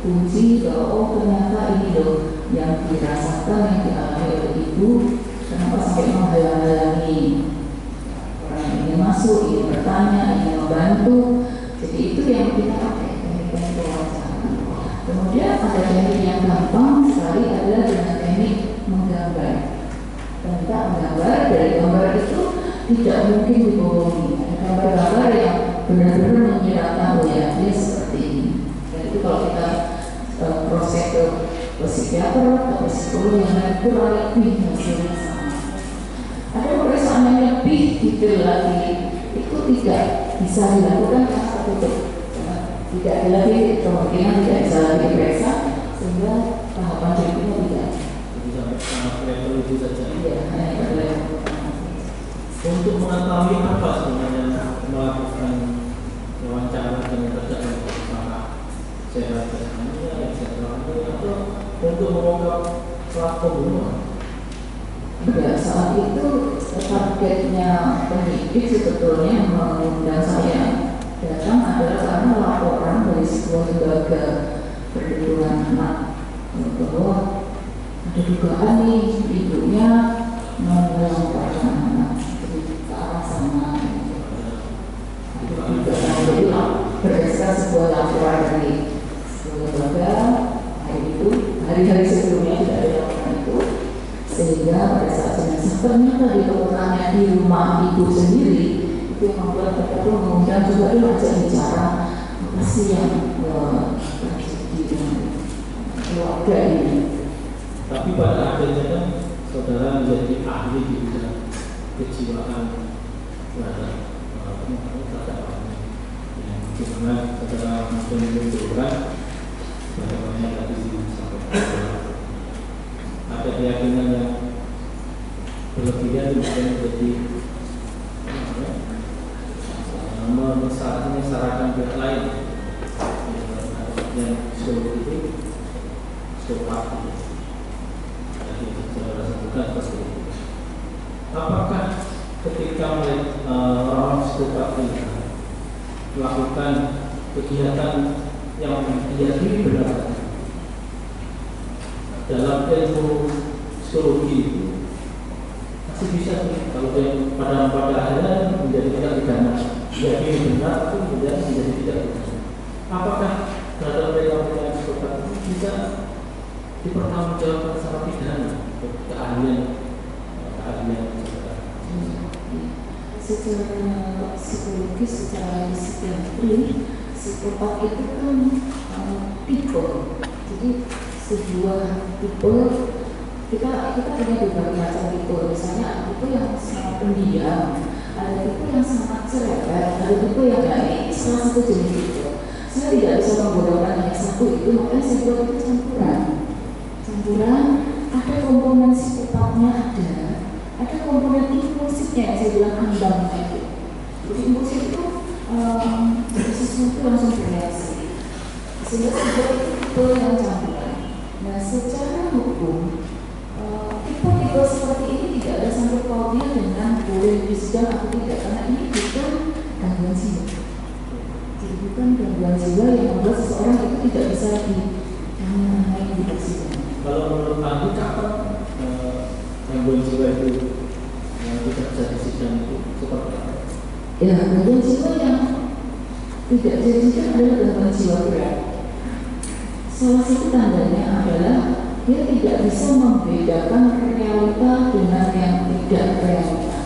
kunci bahwa oh ternyata ini loh yang dirasakan, yang dialami oleh ibu, kenapa sampai menghalang-halangi orang yang ingin masuk, ingin bertanya, ingin membantu. Jadi itu yang kita pakai teknik wawancara. Kemudian ada teknik yang gampang sekali adalah dengan teknik menggambar. Tentang menggambar, dari gambar itu tidak mungkin dibohongi. Ada gambar-gambar yang benar-benar menyiratkan ya dia seperti ini. Dan itu kalau kita proses ke psikiater atau psikolog yang lain kurang lebih hasilnya sama. Ada pemeriksaan yang lebih detail lagi, itu tidak bisa dilakukan karena tertutup. Tidak ada lagi kemungkinan tidak bisa lagi diperiksa, sehingga tahapan berikutnya tidak. Jadi sampai sangat level itu saja. Iya, hanya pada level. Untuk mengetahui apa sebenarnya melakukan wawancara dengan terdakwa apakah sehat jasmani atau untuk mengungkap pelaku pembunuhan? Tidak, saat itu targetnya penyidik sebetulnya mengundang saya datang adalah karena laporan dari sebuah lembaga perlindungan anak bahwa ada dugaan nih ibunya menelantarkan anak ke arah sana. Jadi berdasarkan sebuah laporan dari sebuah lembaga hari-hari sebelumnya tidak ada laporan itu, sehingga pada saat jenazah ternyata ditemukannya di rumah ibu sendiri, itu yang membuat kita pun mengundang juga dia ajak bicara apa sih yang terjadi dengan keluarga ini. Tapi pada akhirnya kan saudara menjadi ahli di bidang kejiwaan terhadap gimana saudara menunjukkan bagaimana tadi disampaikan ada keyakinan yang berlebihan bisa menjadi mensyaratkan pihak lain yang seluruh itu sopan jadi saudara sebutkan seperti itu. Apakah ketika orang sekolah ini melakukan kegiatan yang diyakini benar dalam ilmu psikologi itu masih bisa kalau yang pada akhirnya menjadi tidak pidana, diyakini benar itu menjadi tidak pidana. Apakah terhadap mereka sekolah itu bisa dipertanggungjawabkan secara pidana keahlian secara psikologis, secara psikiatri, psikopat itu kan tipe. Jadi sebuah tipe kita punya berbagai macam tipe. Misalnya tipe yang sangat pendiam, ada tipe yang sangat cerewet, ada tipe yang lain. Salah satu jenis tipe. Saya tidak bisa menggunakan hanya satu itu, makanya saya buat itu campuran. Ada komponen psikopatnya ada komponen impulsifnya yang saya bilang ambang tadi. Jadi impulsif itu sesuatu langsung bereaksi. Sehingga sebuah tipe yang campuran. Nah, secara hukum tipe-tipe seperti ini tidak ada sangkut pautnya dengan boleh disidang atau tidak, karena ini bukan gangguan jiwa. Jadi bukan gangguan jiwa yang membuat seseorang itu tidak bisa ditanamai di persidangan. Kalau menurut Anda kapan gangguan jiwa itu tidak bisa disidang itu seperti apa? Ya, gangguan jiwa yang tidak bisa disidang adalah gangguan jiwa berat. Salah satu tandanya adalah dia tidak bisa membedakan realita dengan yang tidak realita.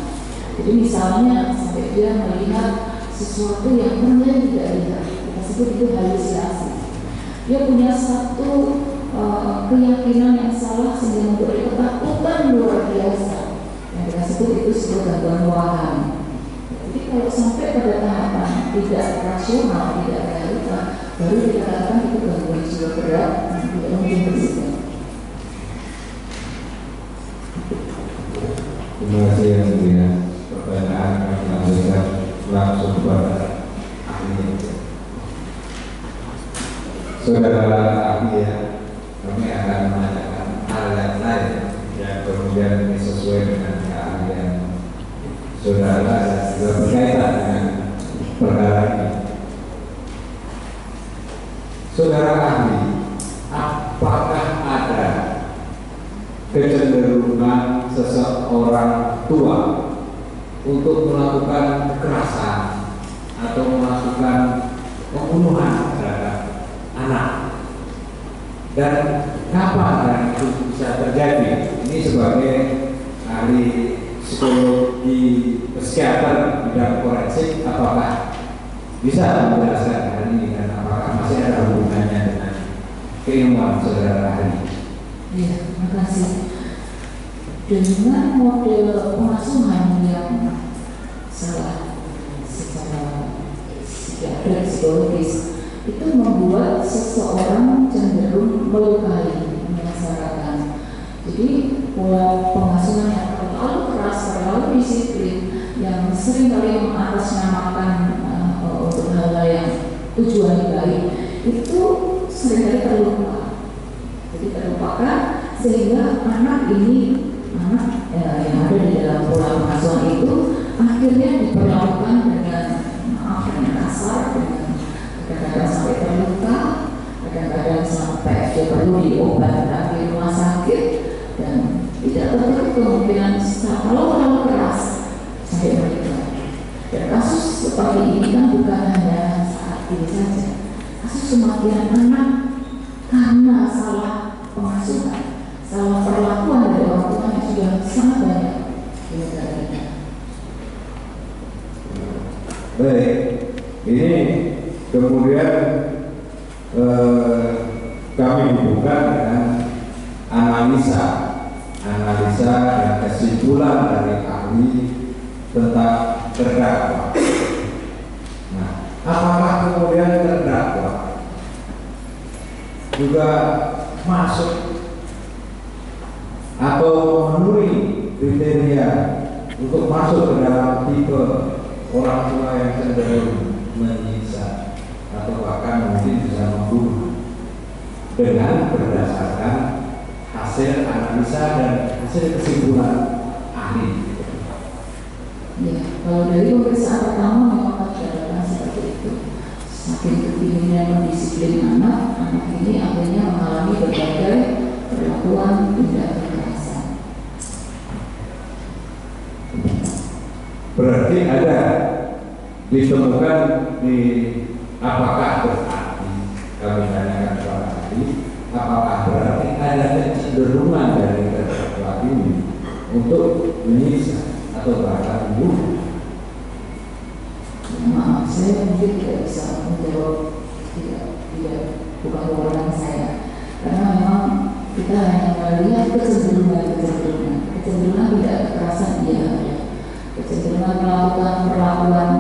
Jadi misalnya sampai dia melihat sesuatu yang benar tidak lihat, kita sebut itu halusinasi. Dia punya satu keyakinan yang salah sehingga memberi ketakutan luar biasa. Yang kita sebut itu sebuah gangguan waham. Jadi kalau sampai pada tahapan tidak rasional, tidak realita, baru dikatakan itu gangguan jiwa berat yang tidak mungkin bersidang. Terima kasih yang mulia. Pertanyaan kami lanjutkan langsung kepada ahli. Saudara ahli ya, kami akan menanyakan hal yang lain yang kemudian ini sesuai dengan keahlian saudara dan juga berkaitan dengan perkara ini. Saudara ahli, apakah ada kecenderungan seseorang tua untuk melakukan kekerasan atau melakukan pembunuhan terhadap anak? Dan kapan itu bisa terjadi? Ini sebagai ahli psikologi psikiater bidang forensik, apakah bisa menjelaskan hal ini dan apakah masih ada hubungannya dengan keilmuan saudara ahli? Ya, terima kasih. Dengan model pengasuhan yang salah secara psikiatri psikologis itu membuat seseorang cenderung melukai, menyengsarakan. Jadi pola pengasuhan yang terlalu keras, terlalu disiplin, yang sering kali mengatasnamakan untuk hal-hal yang tujuannya baik, itu seringkali terlupa. Jadi terlupakan sehingga anak yang ada di dalam pola pengasuhan itu akhirnya diperlakukan dengan maaf, dengan kasar, dengan kadang-kadang sampai terluka, kadang-kadang sampai dia perlu diobatkan di rumah sakit dan tidak tertutup kemungkinan kalau terlalu keras sampai meninggal. Dan kasus seperti ini kan bukan hanya saat ini saja, kasus kematian anak karena salah pengasuhan, salah perlakuan dari orang tuanya sudah sangat banyak di negara kita. Baik, ini kemudian kami buka dengan analisa dan kesimpulan dari ahli tentang terdakwa. Nah, apakah kemudian terdakwa juga masuk atau memenuhi kriteria untuk masuk ke dalam tipe orang tua yang cenderung menyiksa atau bahkan mungkin bisa membunuh dengan berdasarkan hasil analisa dan hasil kesimpulan ahli. Ya, kalau dari pemeriksaan pertama memang terdapat seperti itu. Saking kepinginnya mendisiplin anak ini akhirnya mengalami berbagai perlakuan tindak kekerasan. Berarti ada ditemukan di apakah berarti kami tanyakan kepada ahli, apakah berarti ada kecenderungan dari terdakwa ini untuk menyiksa atau bahkan membunuh? Maaf, saya mungkin tidak bisa menjawab, bukan wewenang saya, karena memang kita hanya melihat kecenderungan tidak kekerasan dia ada, kecenderungan melakukan perlakuan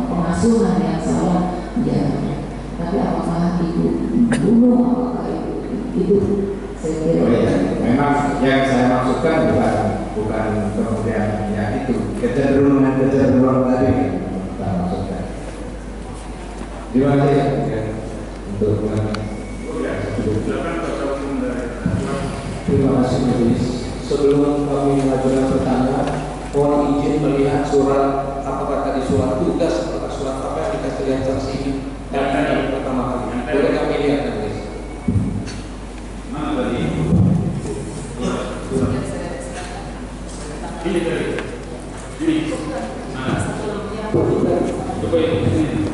pengasuhan yang salah dia ada. Tapi apakah itu membunuh, apakah itu saya kira. Oh ya, memang yang saya maksudkan bukan kemudian ya itu kecenderungan tadi yang kita maksudkan. Terima kasih ya untuk Terima kasih Majelis. Sebelum kami mengajukan pertanyaan, mohon izin melihat surat apakah tadi surat tugas atau surat apa yang dikasih lihat saksi ini yang pertama kali. Boleh kami lihat Majelis? Mana tadi? Ini tadi. Ini. Mana? Coba ini.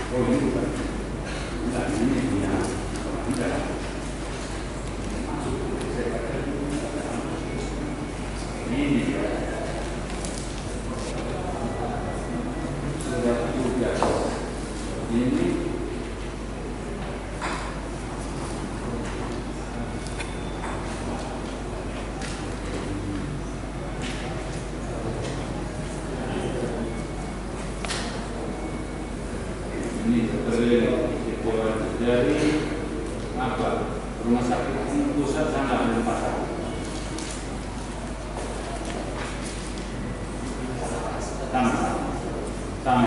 Oh ini bukan. Bukan ini punya. Tidak. Masuk. Saya katakan. Ini dia. Sudah tugas. Ini. Ini dari apa? Rumah sakit pusat sana dan pasar. Sama.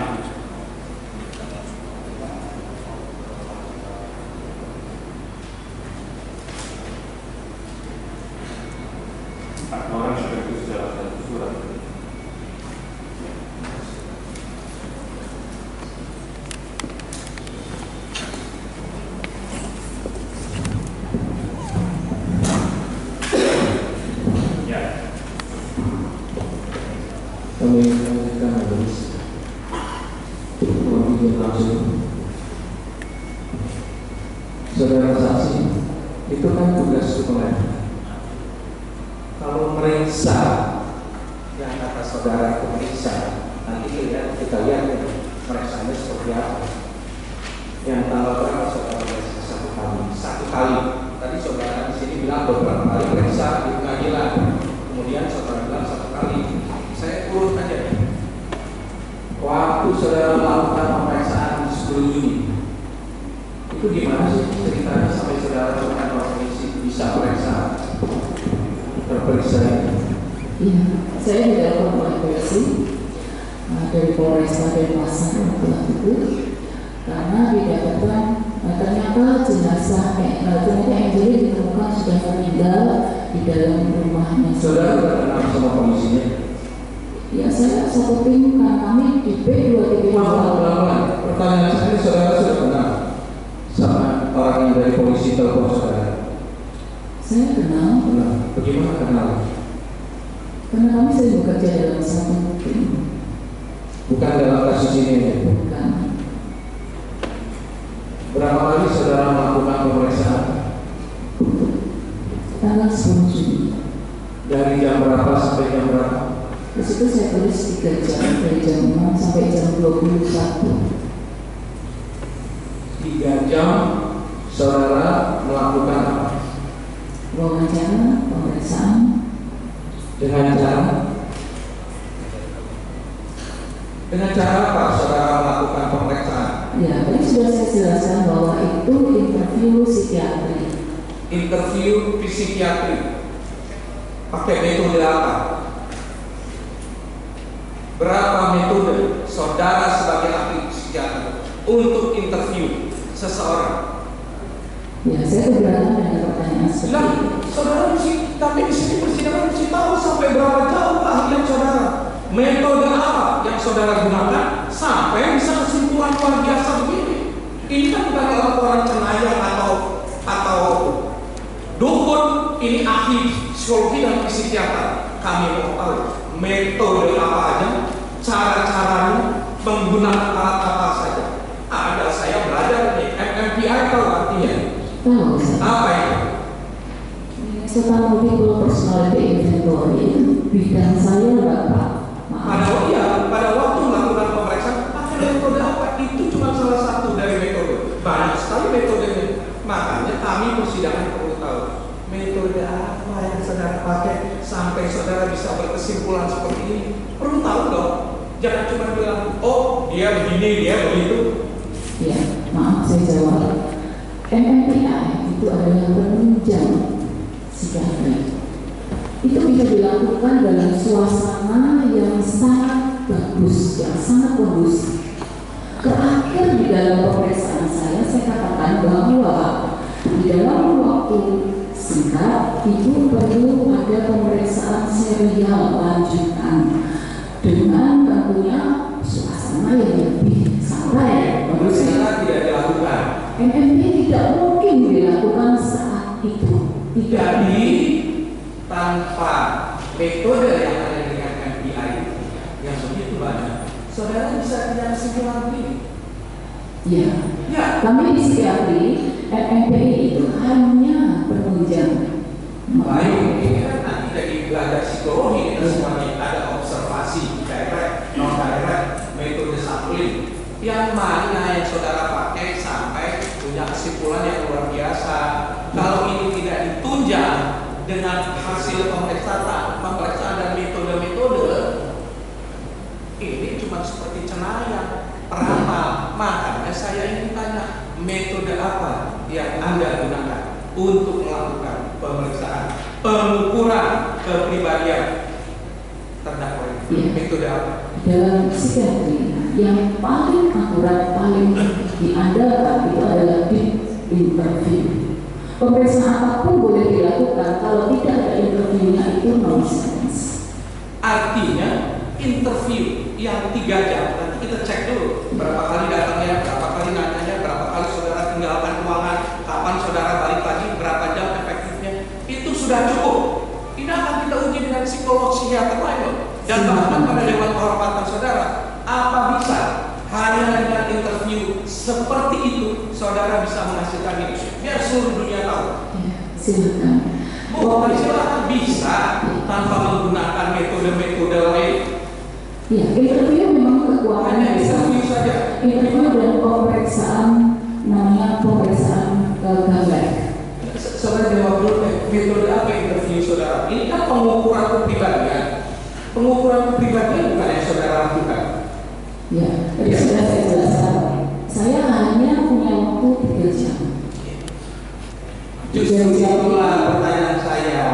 Empat orang seperti itu dalam satu surat. Kami lanjutkan Majelis. Mohon izin langsung. Saudara saksi, itu kan tugas pengadilan. Kalau meriksa, yang kata saudara itu meriksa, nanti kita lihat periksanya seperti apa. Yang tanggal berapa saudara meriksa? Satu kali. Tadi saudara di sini bilang beberapa kali periksa di pengadilan. Kemudian saudara bilang satu kali. Saya urut aja. Waktu saudara melakukan pemeriksaan di 10 Juni, itu gimana sih ceritanya sampai saudara cuma bisa periksa terperiksa ini? Iya, saya ditelepon oleh polisi dari Polresta Denpasar waktu itu karena didapatkan ternyata jenazah ternyata Angeli ditemukan sudah meninggal di dalam rumahnya. Saudara kenal sama polisinya? Ya, saya satu tim karena kami di P232. Pertanyaan saya, saudara sudah kenal sama orang yang dari polisi telepon saudara? Saya kenal. Bagaimana kenal? Karena kami sering bekerja dalam satu tim. Bukan dalam kasus ini ya? Bukan. Berapa kali saudara melakukan pemeriksaan? Tanggal 10 Juni. Dari jam berapa sampai jam berapa? Di situ saya tulis 3 jam, dari jam 6 sampai jam 21. 3 jam saudara melakukan apa? Wawancara, pemeriksaan. Dengan cara apa saudara melakukan pemeriksaan? Ya, tadi sudah saya jelaskan bahwa itu interview psikiatri. Interview psikiatri. Pakai metode apa? Berapa metode saudara sebagai ahli psikiater untuk interview seseorang? Ya, saya keberatan dengan pertanyaan seperti Lah, itu. saudara mesti, tapi di sini persidangan mesti tahu sampai berapa jauh keahlian saudara. Metode apa yang saudara gunakan sampai bisa kesimpulan luar biasa begini? Ini kan bukan laporan cenayang atau dukun. Ini ahli psikologi dan psikiater. Kami mau tahu metode apa aja, cara-caranya, menggunakan alat apa saja. Ada saya belajar nih, MMPI tahu artinya? Tahu saya. Apa itu? Setelah multiple personality inventory, bidang saya Bapak. Pada waktu melakukan pemeriksaan, pakai metode apa? Itu cuma salah satu dari metode. Banyak sekali metodenya. Makanya kami persidangan perlu tahu metode apa yang saudara pakai sampai saudara bisa berkesimpulan seperti ini. Perlu tahu dong. Jangan cuma bilang, oh dia begini, dia begitu. Ya, maaf saya jawab. MMPI itu adalah penunjang psikiatri. Itu bisa dilakukan dalam suasana yang sangat bagus, yang sangat kondusif. Terakhir di dalam pemeriksaan saya katakan bahwa di dalam waktu singkat itu perlu ada pemeriksaan serial lanjutan dengan tentunya suasana yang lebih santai. Pemeriksaan tidak dilakukan. MMPI tidak mungkin dilakukan saat itu. Jadi tanpa metode yang ada dengan MPI yang begitu banyak, saudara bisa tidak kesimpulan ini. Ya, kami di psikiatri MMPI itu hanya penunjang. Baik, ini kan nanti dari belajar psikologi kita semuanya ada observasi direct, non direct, metode sampling. Yang mana yang saudara pakai sampai punya kesimpulan yang luar biasa. Kalau ini tidak ditunjang dengan hasil pemeriksaan dan metode-metode, ini cuma seperti cenayang, peramal. Makanya saya ingin tanya, metode apa yang Anda gunakan untuk melakukan pemeriksaan, pengukuran kepribadian terdakwa ini? Metode apa? Dalam psikiatri yang paling akurat, paling diandalkan itu adalah deep interview. Pemeriksaan apapun boleh dilakukan, kalau tidak ada interviewnya itu nonsense. Artinya interview yang 3 jam, nanti kita cek dulu berapa kali datangnya, berapa kali nanyanya, berapa kali saudara tinggalkan ruangan, kapan saudara balik lagi, berapa jam efektifnya, itu sudah cukup. Ini akan kita uji dengan psikolog psikiater lain dan bahkan pada dewan kehormatan saudara. Apa bisa hanya dengan interview seperti itu saudara bisa menghasilkan ini? Biar seluruh dunia tahu. Ya, silakan. Bukan silakan, bisa tanpa menggunakan metode-metode lain. Ya, interview memang kekuatannya Hanya bisa. interview saja. Interview dan pemeriksaan namanya pemeriksaan gambar. Saudara jawab dulu, metode apa interview saudara? Ini kan pengukuran kepribadian. Pengukuran kepribadian bukan yang saudara lakukan. Ya, tadi sudah saya jelaskan. Saya hanya punya waktu 3 jam. Justru itulah pertanyaan saya.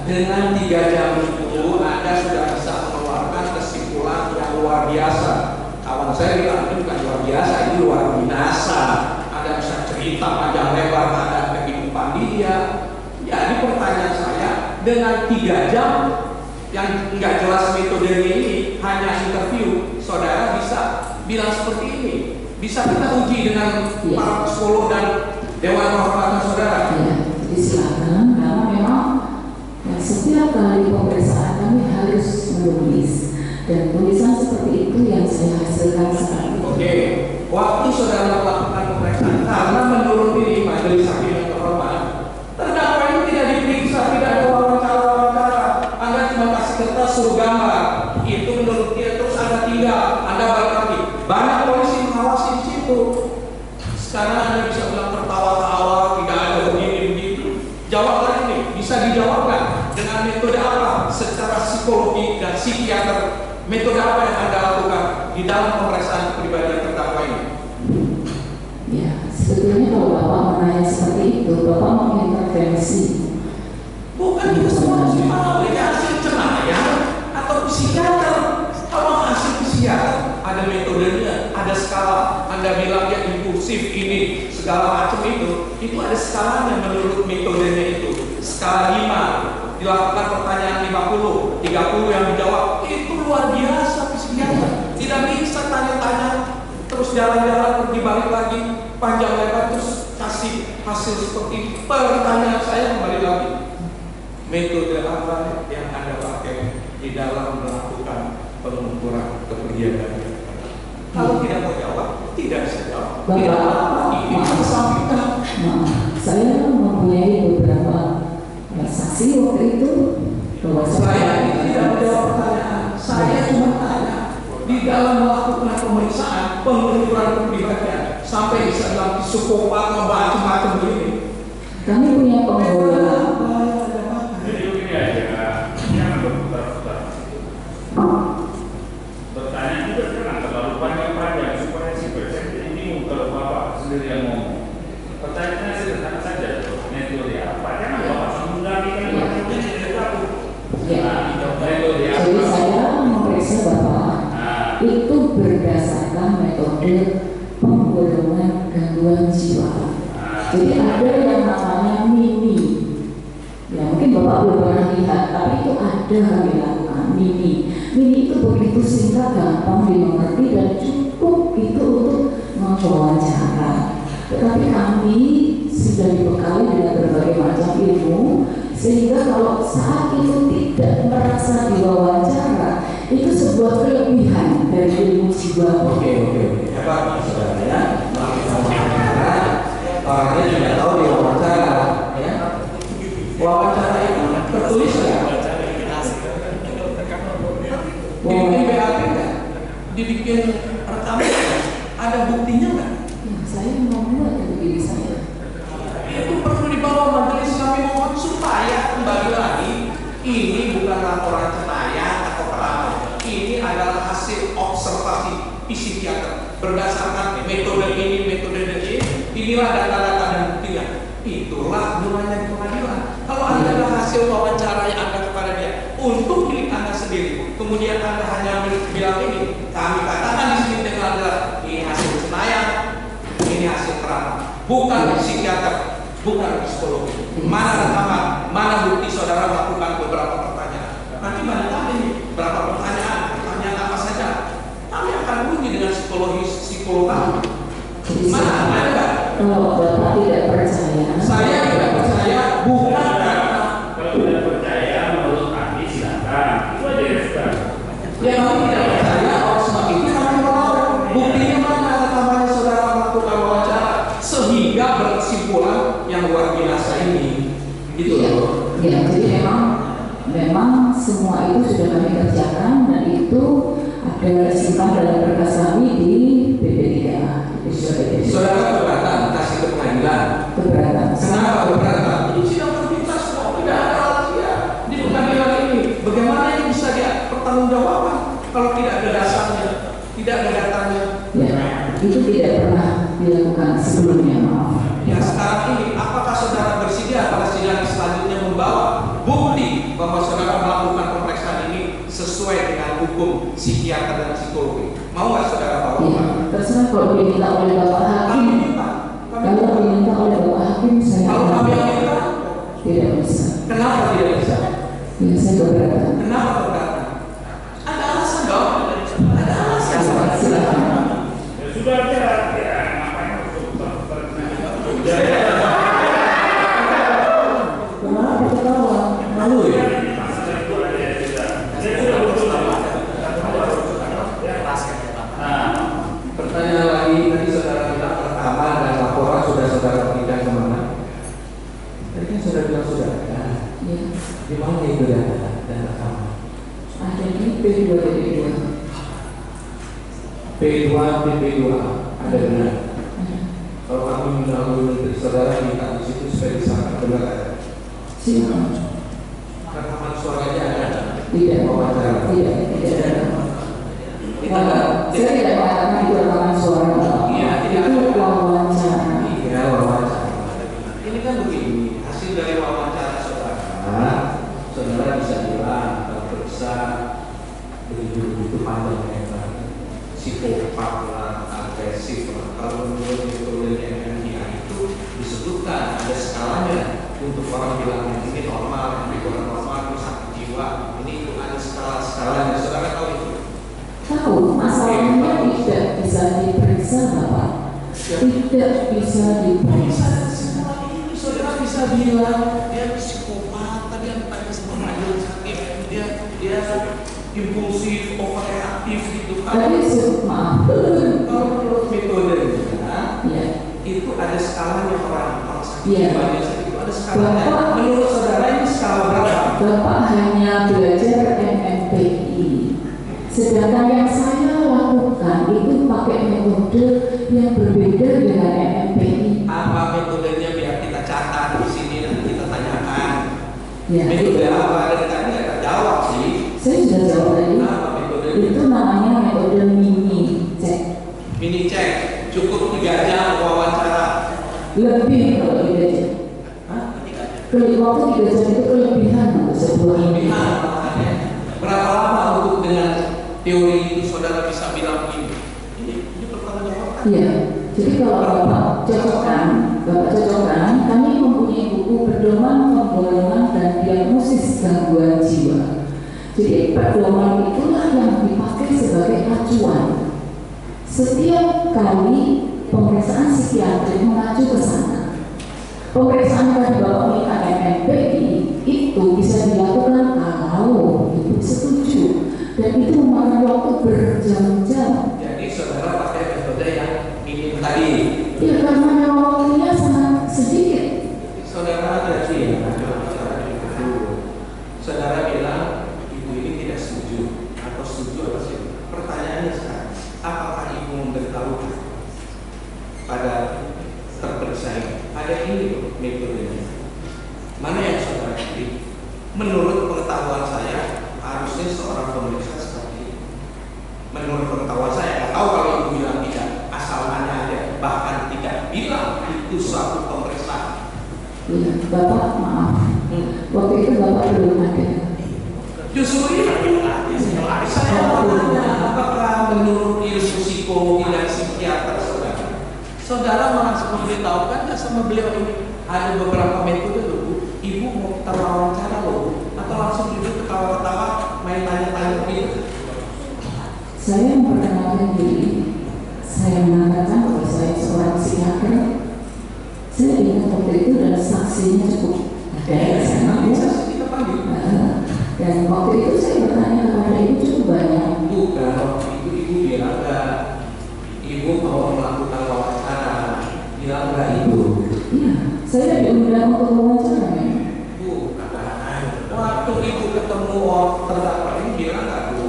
Dengan 3 jam itu Anda sudah bisa mengeluarkan kesimpulan yang luar biasa. Kawan saya bilang ini bukan luar biasa, ini luar binasa. Anda bisa cerita panjang lebar ada kehidupan dia. Jadi pertanyaan saya, dengan 3 jam yang nggak jelas metodenya ini, hanya interview, saudara bisa bilang seperti ini. Bisa kita uji dengan para psikolog dan Dewan Kehormatan saudara. Ya, jadi silakan, karena memang setiap kali pemeriksaan kami harus menulis, dan tulisan seperti itu yang saya hasilkan saat itu. Oke, waktu saudara melakukan pemeriksaan, karena menurut ini majelis hakim yang terhormat, terdakwa ini tidak diperiksa, tidak ada wawancara. Anda cuma kasih kertas suruh gambar, itu menurut dia, terus Anda tinggal, Anda balik lagi. Banyak polisi mengawasi di situ. Sekarang Anda bisa bilang tertawa-tawa, tidak ada begini-begitu. Jawab lagi nih, bisa dijawab nggak? Dengan metode apa? Secara psikologi dan psikiater, metode apa yang Anda lakukan di dalam pemeriksaan kepribadian terdakwa ini? Ya, sebetulnya kalau Bapak menanya seperti itu, Bapak mengintervensi. Bukan itu semua mau hasil cenayang atau psikiater. Kalau hasil psikiater ada metodenya, ada skala. Anda bilang dia impulsif ini segala macam itu ada skalanya menurut metodenya itu. Skala 5 dilakukan pertanyaan 50, 30 yang dijawab, itu luar biasa psikiater. Tidak bisa tanya-tanya terus jalan-jalan pergi balik lagi panjang lebar terus kasih hasil seperti itu. Pertanyaan saya kembali lagi, metode apa yang Anda pakai di dalam melakukan pengukuran kepribadian? Kalau tidak mau jawab, tidak bisa jawab. Tidak apa-apa, ini kesampaikan. Saya mempunyai beberapa saksi waktu itu bahwa Saya itu tidak menjawab pertanyaan. Saya cuma tanya di dalam melakukan pemeriksaan pengukuran kepribadian sampai bisa dalam psikopat macam-macam begini. kami punya penggolan. Jadi begini aja, jangan berputar-putar. Bertanya juga jangan terlalu panjang-panjang supaya si pasien jadi bingung kalau Bapak sendiri yang ngomong. Pertanyaannya sederhana saja, metode apa? Jangan Bapak menggantikan metode aku. Jadi saya memeriksa Bapak itu berdasarkan metode penggolongan gangguan jiwa. Jadi ada yang namanya mini. Ya mungkin Bapak belum pernah lihat, tapi itu ada kami lakukan mini. Mini itu begitu singkat, gampang dimengerti dan cukup itu untuk mewawancara. Tetapi kami sudah dibekali dengan berbagai macam ilmu, sehingga kalau saat itu tidak merasa diwawancara, itu sebuah kelebihan dari ilmu jiwa. Oke. Hebat saudara ya. Wawancara, orangnya tidak tahu diwawancara. Ya. Wawancara itu tertulis ya. Dibikin BAP nggak? Dibikin rekaman? Ada buktinya nggak? Ya, saya membuat itu diri saya. Itu perlu dibawa majelis kami mohon supaya kembali lagi ini bukan laporan cenayang atau perang. Ini adalah hasil observasi psikiater berdasarkan metode ini, metode ini. Inilah data-data dan buktinya. Itulah gunanya pengadilan. Kalau Anda ada hasil wawancara yang Anda kepada dia untuk milik Anda sendiri, kemudian Anda hanya bilang ini, kami katakan di sini dengan adalah ini hasil cenayang, ini hasil perang, bukan psikiater, bukan psikologi. Mana rekaman, mana bukti saudara melakukan beberapa pertanyaan. Nanti balik kami berapa pertanyaan apa saja. Kami akan uji dengan psikolog. Mana ada? Kalau Bapak tidak percaya, Saya tidak percaya, bukan karena Kalau tidak percaya menurut kami silakan. Itu aja ya sudah. ya kami tidak percaya. Oleh sebab itu kami mau buktinya mana rekaman saudara melakukan wawancara sehingga berkesimpulan yang luar biasa ini. Gitu loh. ya, jadi memang semua itu sudah kami kerjakan dan itu ada simpan dalam berkas kami di BP3. Saudara keberatan kasih ke pengadilan. Keberatan. Kenapa keberatan? Ini sidang terbatas kok tidak ada rahasia di pengadilan ini. Bagaimana ini bisa dia pertanggungjawaban kalau tidak ada dasarnya, tidak ada datanya? Ya, itu tidak pernah dilakukan sebelumnya, maaf. Ya sekarang ini, apakah saudara bersedia pada sidang selanjutnya membawa bukti bahwa saudara melakukan pemeriksaan ini sesuai dengan hukum psikiater dan psikologi. Mau nggak saudara tahu? Iya, terserah kalau diminta oleh Bapak Hakim. Kami minta. Kalau diminta oleh Bapak Hakim, saya Kalau kami yang minta, tidak bisa. kenapa tidak bisa? Ya, saya keberatan. Kenapa keberatan? Ada alasan dong. Ada alasan. Silakan. Ya sudah aja, ya ngapain Kenapa ketawa? Malu ya? Pertanyaan lagi, tadi saudara bilang rekaman dan laporan sudah saudara berikan kemana? Tadi kan saudara bilang sudah ada. Ya, Di mana itu data dan rekaman? ada di P2 PP2. P2, PP2 ada benar. Kalau kami mendahului menteri saudara minta di situ supaya disahkan benar ada. Silakan. Rekaman suaranya ada. Tidak, Wawancara. tidak ada. Saya tidak mengatakan itu rekaman suara. Iya, tidak Itu ada. wawancara. Iya, wawancara. Ini kan begini, hasil dari wawancara saudara. Nah, saudara bisa bilang terperiksa begitu panjang lebar, psikopat lah, agresif lah. Kalau menurut metode MMPI itu disebutkan ada skalanya untuk orang bilang ini normal, ini kurang normal, ini sakit jiwa, ini itu ada skala-skalanya. Saudara tahu itu? Tahu, masalahnya tidak bisa diperiksa, Bapak. Tidak bisa diperiksa. Semua ini saudara bisa bilang dia psikopat, tadi yang tanya sama majelis hakim, dia impulsif, overreaktif gitu kan. Tapi maaf, Kalau menurut metodenya ya. itu ada skalanya orang sakit Iya. jiwanya itu ada skalanya. Bapak- Menurut saudara ini skala berapa? Bapak hanya belajar MMPI. Sedangkan yang saya lakukan itu pakai metode yang berbeda dengan MMPI. Apa metodenya biar kita catat di sini dan kita tanyakan. Ya. Metode apa? Dan tadi nggak terjawab sih. Saya sudah jawab tadi. Apa metodenya? Itu namanya metode mini cek. Mini cek, cukup 3 jam wawancara. Lebih kalau 3 jam. Hah? Waktu 3 jam itu kelebihan untuk sebuah Kelebihan makanya. Berapa lama untuk dengan teori itu saudara bisa bilang begini? Ini pertanyaan jawaban. Iya. Jadi kalau Bapak cocokkan, kami mempunyai buku pedoman penggolongan dan diagnosis gangguan jiwa. Jadi pedoman itulah yang dipakai sebagai acuan. Setiap kali pemeriksaan psikiatri mengacu ke sana. Pemeriksaan yang Bapak minta MMPI itu bisa dilakukan kalau Ibu setuju, dan itu memakan waktu berjam-jam. Jadi saudara pakai metode yang ini tadi. Ya karena memang waktunya sangat sedikit. Saudara tadi saudara bilang ibu ini tidak setuju atau setuju apa sih? Pertanyaannya sekarang, apakah ibu memberitahukan pada terperiksa ini? Ada ini loh metodenya. Mana yang saudara pilih? Menurut pengetahuan saya, harusnya seorang pemeriksa seperti ini. Menurut pengetahuan saya, nggak tahu kalau ibu bilang tidak, asal hanya ada, bahkan tidak bilang itu suatu pemeriksaan. Iya, Bapak maaf. Waktu itu Bapak belum ada. Justru itu saya mau tanya, apakah menurut ilmu psikologi dan psikiater saudara merasa memberitahukan nggak sama beliau ini ada beberapa metode loh Bu, ibu mau terwawancara loh, atau langsung duduk ketawa-ketawa main tanya-tanya gitu? Saya memperkenalkan diri. Saya mengatakan bahwa saya seorang psikiater. Saya ingat waktu itu dan saksinya cukup ada. Nanti kita panggil. Dan waktu itu saya bertanya kepada ibu cukup banyak. Bukan, waktu itu ibu bilang enggak, ibu mau melakukan wawancara, bilang enggak ibu. Iya, saya diundang untuk wawancara. Bukan, waktu ibu ketemu terdakwa ini bilang enggak Bu,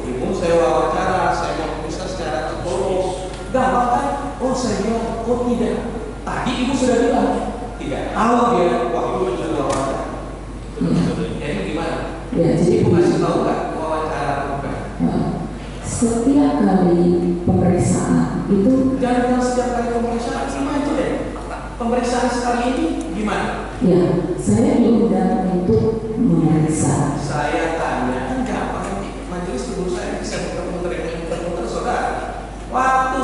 ibu saya wawancara, saya mau bisa secara psikologis. Enggak bahkan, oh saya bilang, oh tidak. Tadi ibu sudah bilang tidak tahu dia waktu itu wawancara. Jadi gimana? Ya, jadi Ibu masih tahu nggak wawancara bukan? setiap kali pemeriksaan itu, Jangan setiap kali pemeriksaan sama aja deh. Pemeriksaan sekali ini gimana? ya saya diundang untuk memeriksa. Saya tanya kan gampang,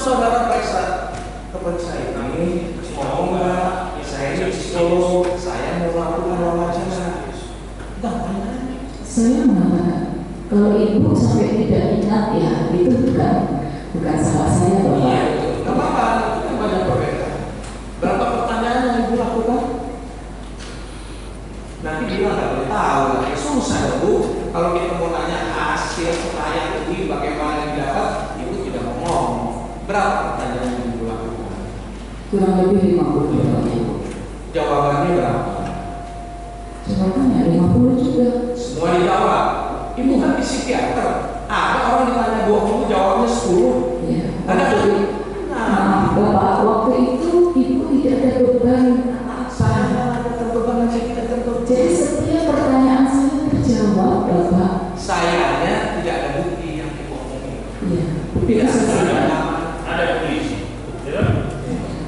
saudara periksa ini, ngomong nggak, saya ini psikolog, saya mau lakukan wawancara. Gampang kan? Saya mengatakan, kalau ibu sampai tidak ingat ya itu bukan salah saya, Bapak. Iya, nggak apa-apa, itu kan banyak perbedaan. Berapa pertanyaan yang ibu lakukan? Nanti bilang nggak boleh tahu lah, ya susah ya Bu. Kalau kita mau nanya hasil pertanyaan ini bagaimana didapat, ibu tidak mau ngomong. Berapa pertanyaan yang ibu lakukan? Kurang lebih 50 Bapak Ibu. Jawabannya berapa? Jawabannya 50 juga. Semua dijawab. Ibu kan psikiater. Ada orang ditanya 20 jawabnya 10. Ya. Ada lebih. Nah, Bapak, waktu itu ibu tidak ada beban. Saya ada beban saya tidak tertutup. Jadi setiap pertanyaan saya terjawab, Bapak. Sayanya tidak ada bukti yang ibu omongin. Iya. Tidak Saya Ada polisi. Ya?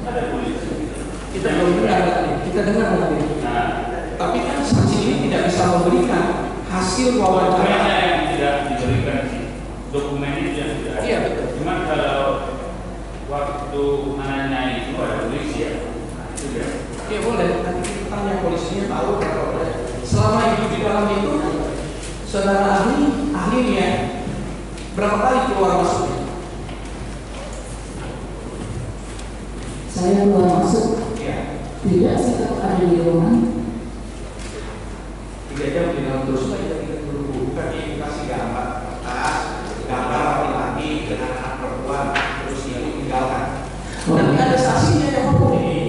Ada polisi. kita belum dengar tadi. Kita dengar tadi. Nah, Tapi kan saksi ini tidak bisa memberikan hasil wawancara. dokumennya yang tidak diberikan sih. Dokumen itu yang tidak ada. Iya betul. Cuma kalau waktu nanya itu ada polisi ya. Itu ya. Oke boleh. Nanti kita tanya polisinya tahu berapa boleh. Selama ibu di dalam itu, saudara ahli ya, berapa kali keluar masuk? keluar masuk. Ya. Tidak, saya tetap ada di rumah. 3 jam di dalam terus saja kita dulu. Bukan dikasih gambar kertas, gambar laki-laki dengan anak perempuan terus itu tinggalkan. Nanti ada saksinya yang ngomong ini.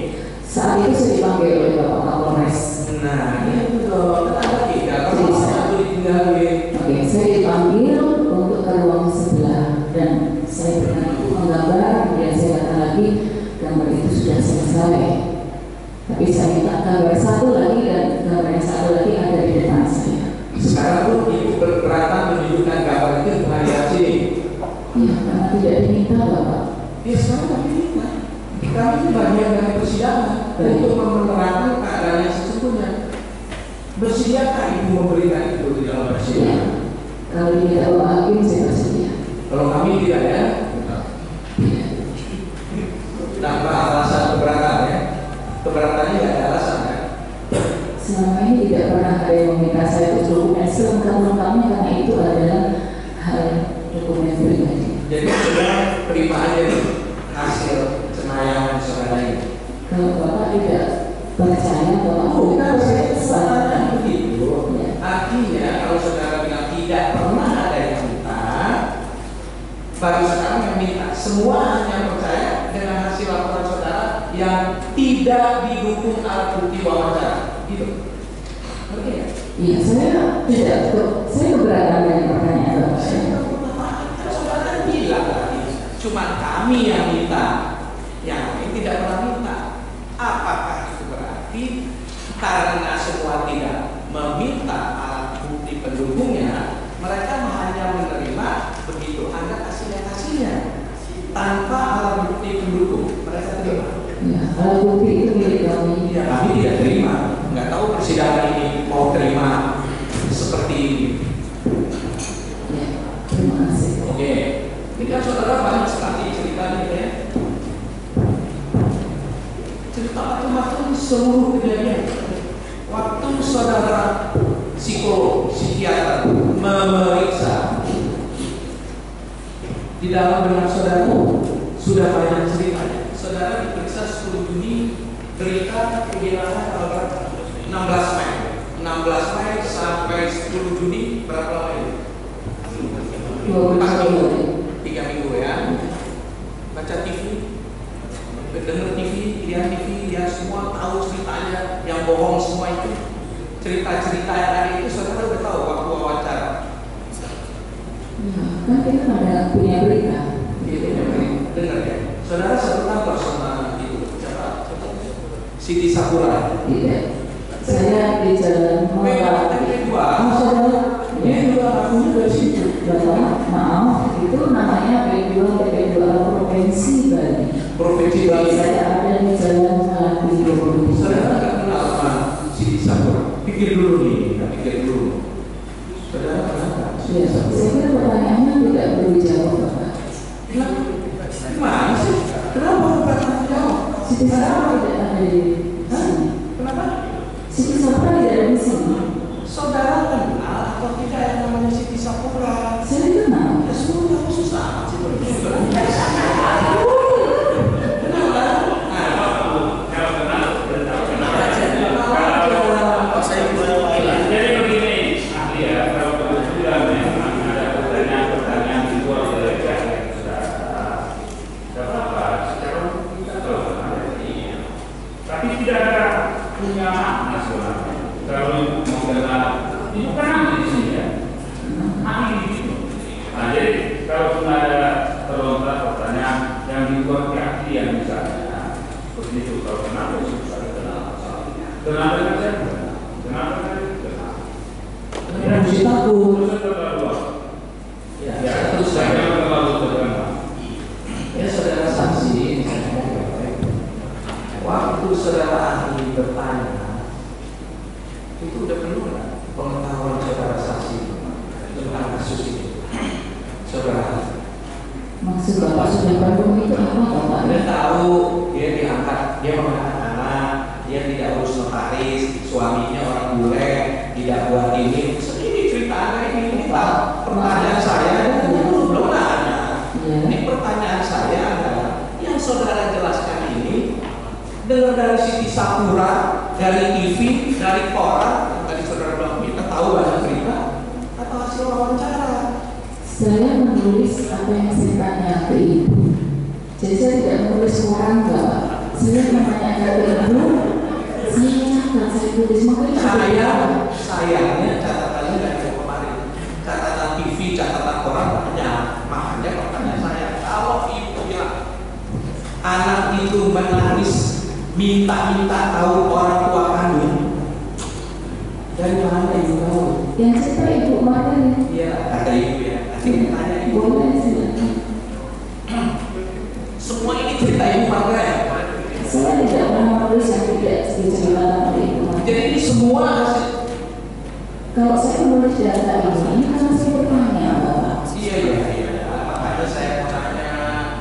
Saat itu saya dipanggil oleh Bapak Kapolres. Nah, ini tuh ada 3 kalau satu ditinggalin. Oke, saya dipanggil untuk ke ruang sebelah dan saya berkenan menggambar. Kemudian saya datang lagi, gambar itu sudah selesai. Tapi saya minta gambar satu lagi dan gambar yang satu lagi ada di depan saya. Sekarang tuh ibu berkeberatan menunjukkan gambar itu dengan sini. Iya, karena tidak diminta Bapak. Ya sekarang kami minta. Kami itu bagian dari persidangan untuk menerangkan keadaan yang sesungguhnya. Bersediakah ibu memberikan itu di dalam Ya, persidangan? kalau diminta Bapak Hakim saya bersedia. Kalau kami tidak ya, tanpa alasan keberatan ya. Keberatannya tidak ada alasan ya. Selama ini tidak pernah ada yang meminta saya untuk dokumen selengkap-lengkapnya karena itu adalah hal dokumen pribadi. Jadi sudah terima aja nih hasil cenayangan saudara ini. Kalau Bapak tidak percaya bahwa Bukan saya saya kesalahan begitu. Ya. Artinya kalau saudara bilang tidak pernah ada yang minta, baru sekarang yang minta. Semua hanya percaya dengan hasil laporan saudara yang tidak didukung alat bukti wawancara. Gitu. Oke ya? Iya, saya keberatan dengan pertanyaan Bapak. Saudara bilang tadi, cuma kami yang minta, yang lain tidak pernah minta. Apakah itu berarti karena semua tidak meminta alat bukti pendukungnya, mereka hanya menerima begitu Anda kasihnya tanpa alat bukti pendukung, mereka terima? Ya, alat bukti itu milik kami. Ya, kami tidak terima. Nggak tahu persidangan ini mau terima seperti ini. Ya, terima kasih. Oke, ini kan saudara banyak sekali ceritanya ya. Cerita macam-macam seluruh kejadian. Waktu saudara psikolog, psikiater memeriksa di dalam benak saudara sudah banyak ceritanya. Saudara diperiksa 10 Juni, berita kehilangan tanggal berapa? 16 Mei. 16 Mei sampai 10 Juni berapa lama ini? 2 minggu. 3 minggu ya. Baca TV, dengar TV, lihat TV, lihat semua, tahu ceritanya, yang bohong semua itu. Cerita-cerita yang ada itu saudara udah tahu waktu wawancara. Ya, kan kita ada punya berita. Itu yang dengar ya. Saudara satu kantor sama itu siapa? Siti Sakura. Tidak. Saya di jalan Mawar. Saudara, Ini juga akunya dari situ. Bapak, maaf, itu namanya P2 Provinsi Bali. Provinsi Bali. Saya ada di jalan Melati Bogor. Saudara nggak kenal sama Siti Sakura. Pikir dulu nih, pikir dulu. Saudara kenapa? Ya, saya kira pertanyaannya tidak perlu dijawab, Bapak. Gimana Siti Sapra tidak ada di sini. Kenapa? Siti Sapra tidak ada di sini. Saudara kenal atau tidak yang namanya Siti Sapura? Saya kenal. Ya sudah, susah sih Jadi begini, ahli ya, kalau kebetulan memang ada pertanyaan-pertanyaan di luar dari yang sudah dapat secara kita tapi tidak ada punya makna sebenarnya. Kalau mengenal itu kan ahli di sini ya, ahli di situ. Nah jadi kalau cuma ada terlontar pertanyaan yang di luar keahlian misalnya, seperti itu kalau kenapa sih bisa kenal? Kenapa saja? Kenapa saja? Mesti takut. Ya, Ya, terus saya ya saudara saksi, waktu saudara ahli bertanya, itu udah penuh nggak pengetahuan saudara saksi tentang kasus itu, saudara? Maksud Bapak sudah penuh itu apa Bapak? Anda tahu dia diangkat, dia mengangkat anak, dia tidak urus notaris, suaminya orang bule, tidak buat ini. Ini ceritanya ini Pak. Pertanyaan saya belum ada. Ini pertanyaan saya adalah yang saudara jelaskan ini dengar dari Siti Sapura, dari TV, dari koran, yang tadi saudara bilang kita tahu banyak berita, atau hasil wawancara? Saya menulis apa yang saya tanya ke Ibu. Jadi saya tidak menulis koran Bapak. Saya menanyakan ke Ibu. Saya tulis makanya sayangnya catatannya nggak ada kemarin. Catatan TV, catatan koran banyak. Makanya pertanyaan saya, kalau ibu bilang anak itu menangis minta-minta tahu orang tua kandung, dari mana ibu tahu? yang cerita Ibu Marta. Iya, kata ibu ya. Nanti tanya ibu. Boleh sih. Semua ini cerita ibu Marta ya. Saya tidak pernah menulis yang tidak diceritakan oleh Ibu Marta. Jadi ini semua hasil. Kalau saya menulis data ini karena saya bertanya Bapak. Iya. Makanya saya mau tanya.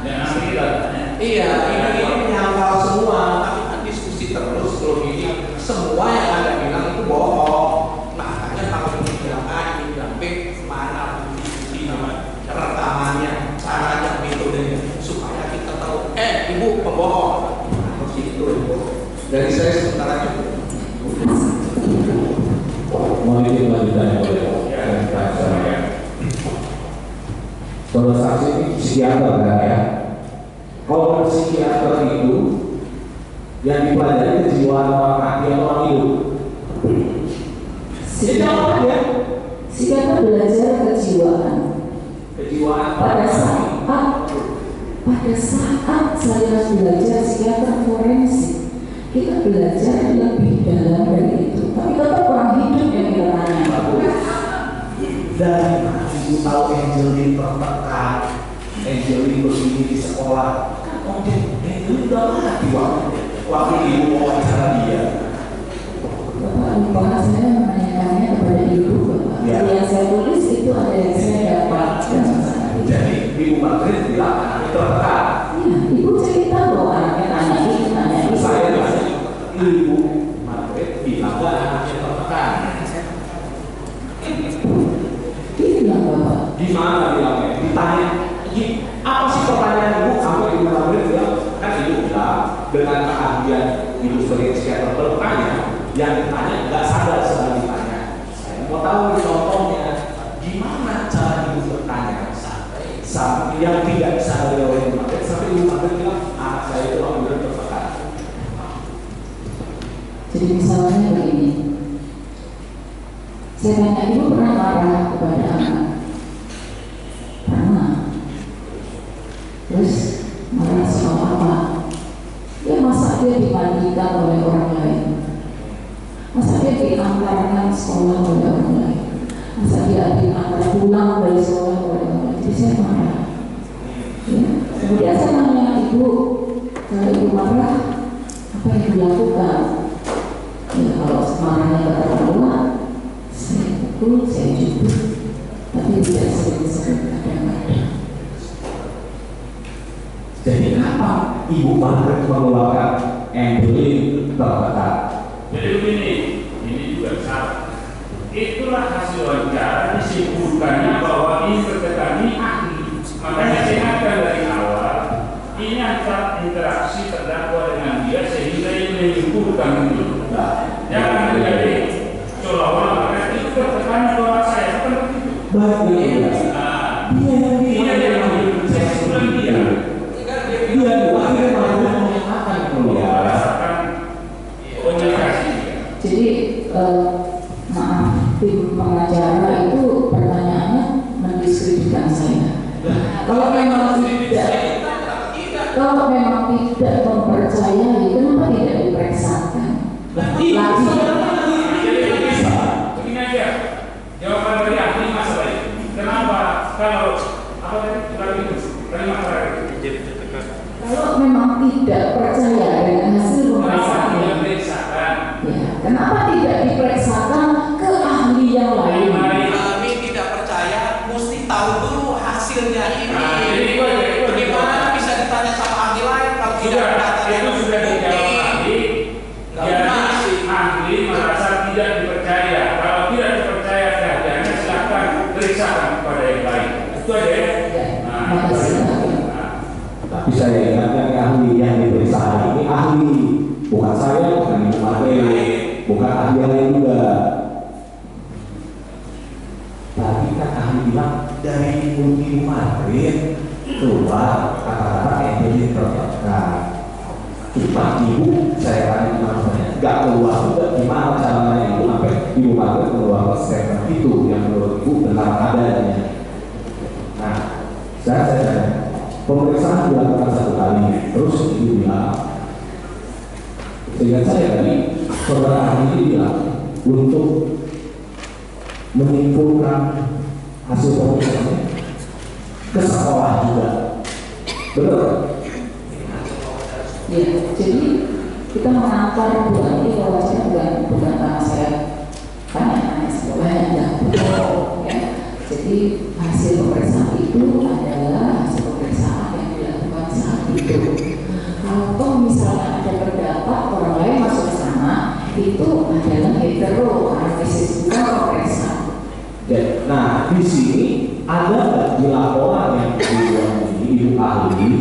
Dan ahli datanya. Iya, ini menyangkal semua, tapi kan diskusi terus kalau ini semua yang Anda bilang itu bohong. Makanya kalau ini bilang A, ini bilang B, mana bukti rekamannya, caranya, metodenya, supaya kita tahu. Ibu pembohong. Harus itu ibu. Dari saya sementara cukup. Mohon izin lanjutannya boleh. Saudara saksi ini psikiater kan ya? Kalau psikiater itu yang dipelajari kejiwaan orang mati atau orang hidup. Jawab ya. Psikiater belajar kejiwaan. Kejiwaan Pada saat saya belajar psikiater forensik, kita belajar lebih dalam dari itu. Tapi tetap orang hidup yang kita tanya. Dari mana ibu tahu Angelin tertekan, Angelin begini di sekolah? Kan Angelin udah mati waktu ibu wawancara dia. Bapak lupa saya menanyakannya kepada Ibu Bapak. Ya. Yang saya tulis itu ada yang saya dapatkan. Jadi ibu Margaret bilang anaknya tertekan. Iya, Ibu cerita bahwa anaknya tanya itu. Saya nanya, ibu Margaret bilang bahwa anaknya tertekan. Bilang Bapak. Di mana bilangnya? Ditanya, apa sih pertanyaan ibu? Sampai ibu Margaret bilang, kan ibu bilang dengan keahlian ibu sebagai psikiater bertanya, yang ditanya nggak sadar sedang ditanya. Saya mau tahu contohnya, gimana cara ibu bertanya sampai yang tidak disadari oleh ibu Margaret, sampai ibu Margaret bilang anak saya itu orang benar tertekan. Jadi misalnya begini, saya tanya Ibu pernah marah kepada anak? Pernah. Terus marah soal apa? Ya masa dia dimandikan oleh orang lain? Masa dia diantarkan sekolah oleh orang lain? Masa dia diantar pulang dari sekolah oleh orang lain? Jadi saya marah. Ya. Kemudian saya tanya Ibu, kalau Ibu marah, apa yang dilakukan? Ya kalau marahnya keterlaluan, saya pukul, saya jubur, tapi tidak sering-sering kadang-kadang. Jadi kenapa Ibu Margaret mengeluarkan Evelyn tertekan? Jadi begini, ini juga salah. Itulah hasil wawancara disimpulkannya bahwa ini tertekan ini ahli. Makanya saya ingatkan dari awal, ini antara interaksi terdakwa dengan dia sehingga ini menyimpulkan itu. Jangan menjadi seolah-olah mereka itu tertekan bahwa saya bukan begitu. Baik, dia yang kesimpulan dia. Dia akhirnya malah mengatakan keluar. Komunikasi. Jadi maaf, tim pengacara itu pertanyaannya mendiskreditkan saya. Kalau memang tidak mempercayai, kenapa tidak diperiksakan? Begini aja, jawaban dari ahli masalah ini. Kenapa kalau apa tadi terima Kalau memang tidak percaya dengan hasil pemeriksaan, ya, kenapa tidak diperiksakan ke ahli yang lain? Kami tidak percaya, mesti tahu dulu hasilnya ini. Bagaimana bisa ditanya sama ahli lain kalau tidak ada data itu sudah dijawab ahli. Jadi ahli merasa tidak dipercaya. Kalau tidak dipercaya kehadirannya silakan periksakan kepada yang lain. Itu aja ya. Tapi saya ingatkan ahli yang diperiksa hari ini ahli, bukan saya, bukan Ibu Margaret, bukan ahli yang lain juga. Tadi kan ahli bilang dari Ibu Margaret keluar kata-kata Evelyn tertekan. Cuma Ibu, saya tanya teman-temannya, nggak keluar juga gimana caranya Ibu sampai Ibu Margaret keluar statement itu yang menurut Ibu benar adanya. Nah, saya tanya, pemeriksaan dilakukan 1 kali, terus Ibu bilang, sehingga saya tadi saudara ahli ini bilang untuk menyimpulkan hasil pemeriksaan ke sekolah juga, benar? Ya, jadi kita mengantar bulan ini wawancara bukan karena saya tanya sekolahnya betul, ya. Jadi hasil pemeriksaan itu adalah hasil pemeriksaan yang dilakukan saat itu. Kalau misalnya ada pendapat orang lain masuk ke sana, itu adalah hetero analisis bukan pemeriksaan. Nah, di sini ada di laporan yang dibuat ini Ibu ahli,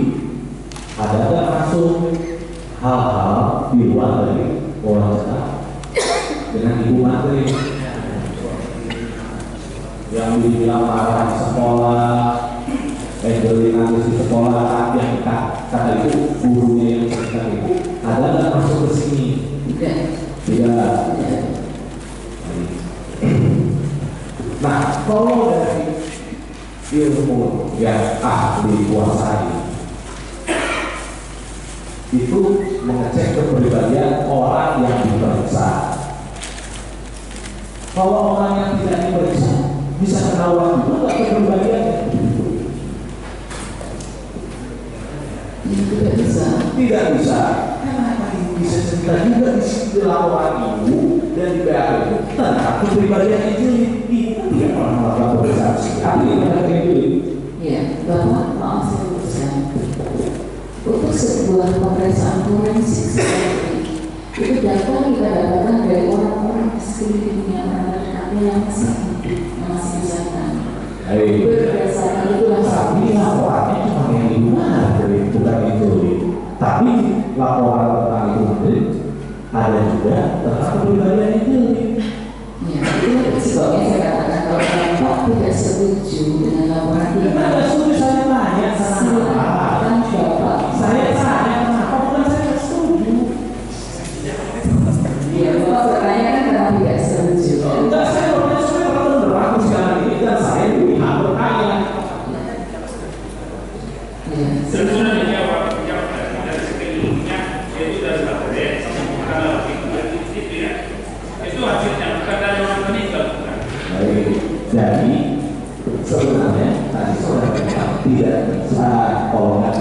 ada nggak masuk hal-hal di luar dari wawancara dengan Ibu Margaret yang dibilang marah di sekolah, Evelyn nangis di sekolah, yang kata itu gurunya yang cerita itu, ada nggak masuk ke sini? Tidak. Nah, kalau dari ilmu yang ahli kuasai itu mengecek kepribadian orang yang diperiksa. Kalau orang yang tidak diperiksa bisa ketahuan juga nggak kepribadiannya? Tidak bisa. Tidak bisa. Kenapa Ibu bisa cerita juga di sini laporan Ibu dan di BAP itu tentang kepribadian itu? Ibu tidak pernah melakukan pemeriksaan sekali terhadap itu. Ya, Bapak maaf saya teruskan. Untuk sebuah pemeriksaan forensik seperti itu data kita dapatkan dari orang-orang sekelilingnya orang-orang yang masih hidup, yang masih bisa ditanya. Berdasarkan itulah Tapi laporannya cuma yang di mana bukan itu. Tapi laporan tentang itu ada juga tentang kepribadian itu. ya, itu sebabnya saya katakan kalau Bapak tidak setuju dengan laporan itu. Kenapa setuju saya tanya sama Silakan Bapak. Saya tanya kenapa bukan saya setuju. Ya, Bapak bertanya kan karena tidak setuju. Enggak, saya orangnya sudah pernah berlaku sekarang ini dan saya dilihat bertanya. Ya, Sebenarnya dijawab dari sekelilingnya itu dari Margaret kalau itu ya itu hasilnya bukan dari orang meninggal. Baik, jadi sebenarnya tadi saudara tidak bisa kalau nggak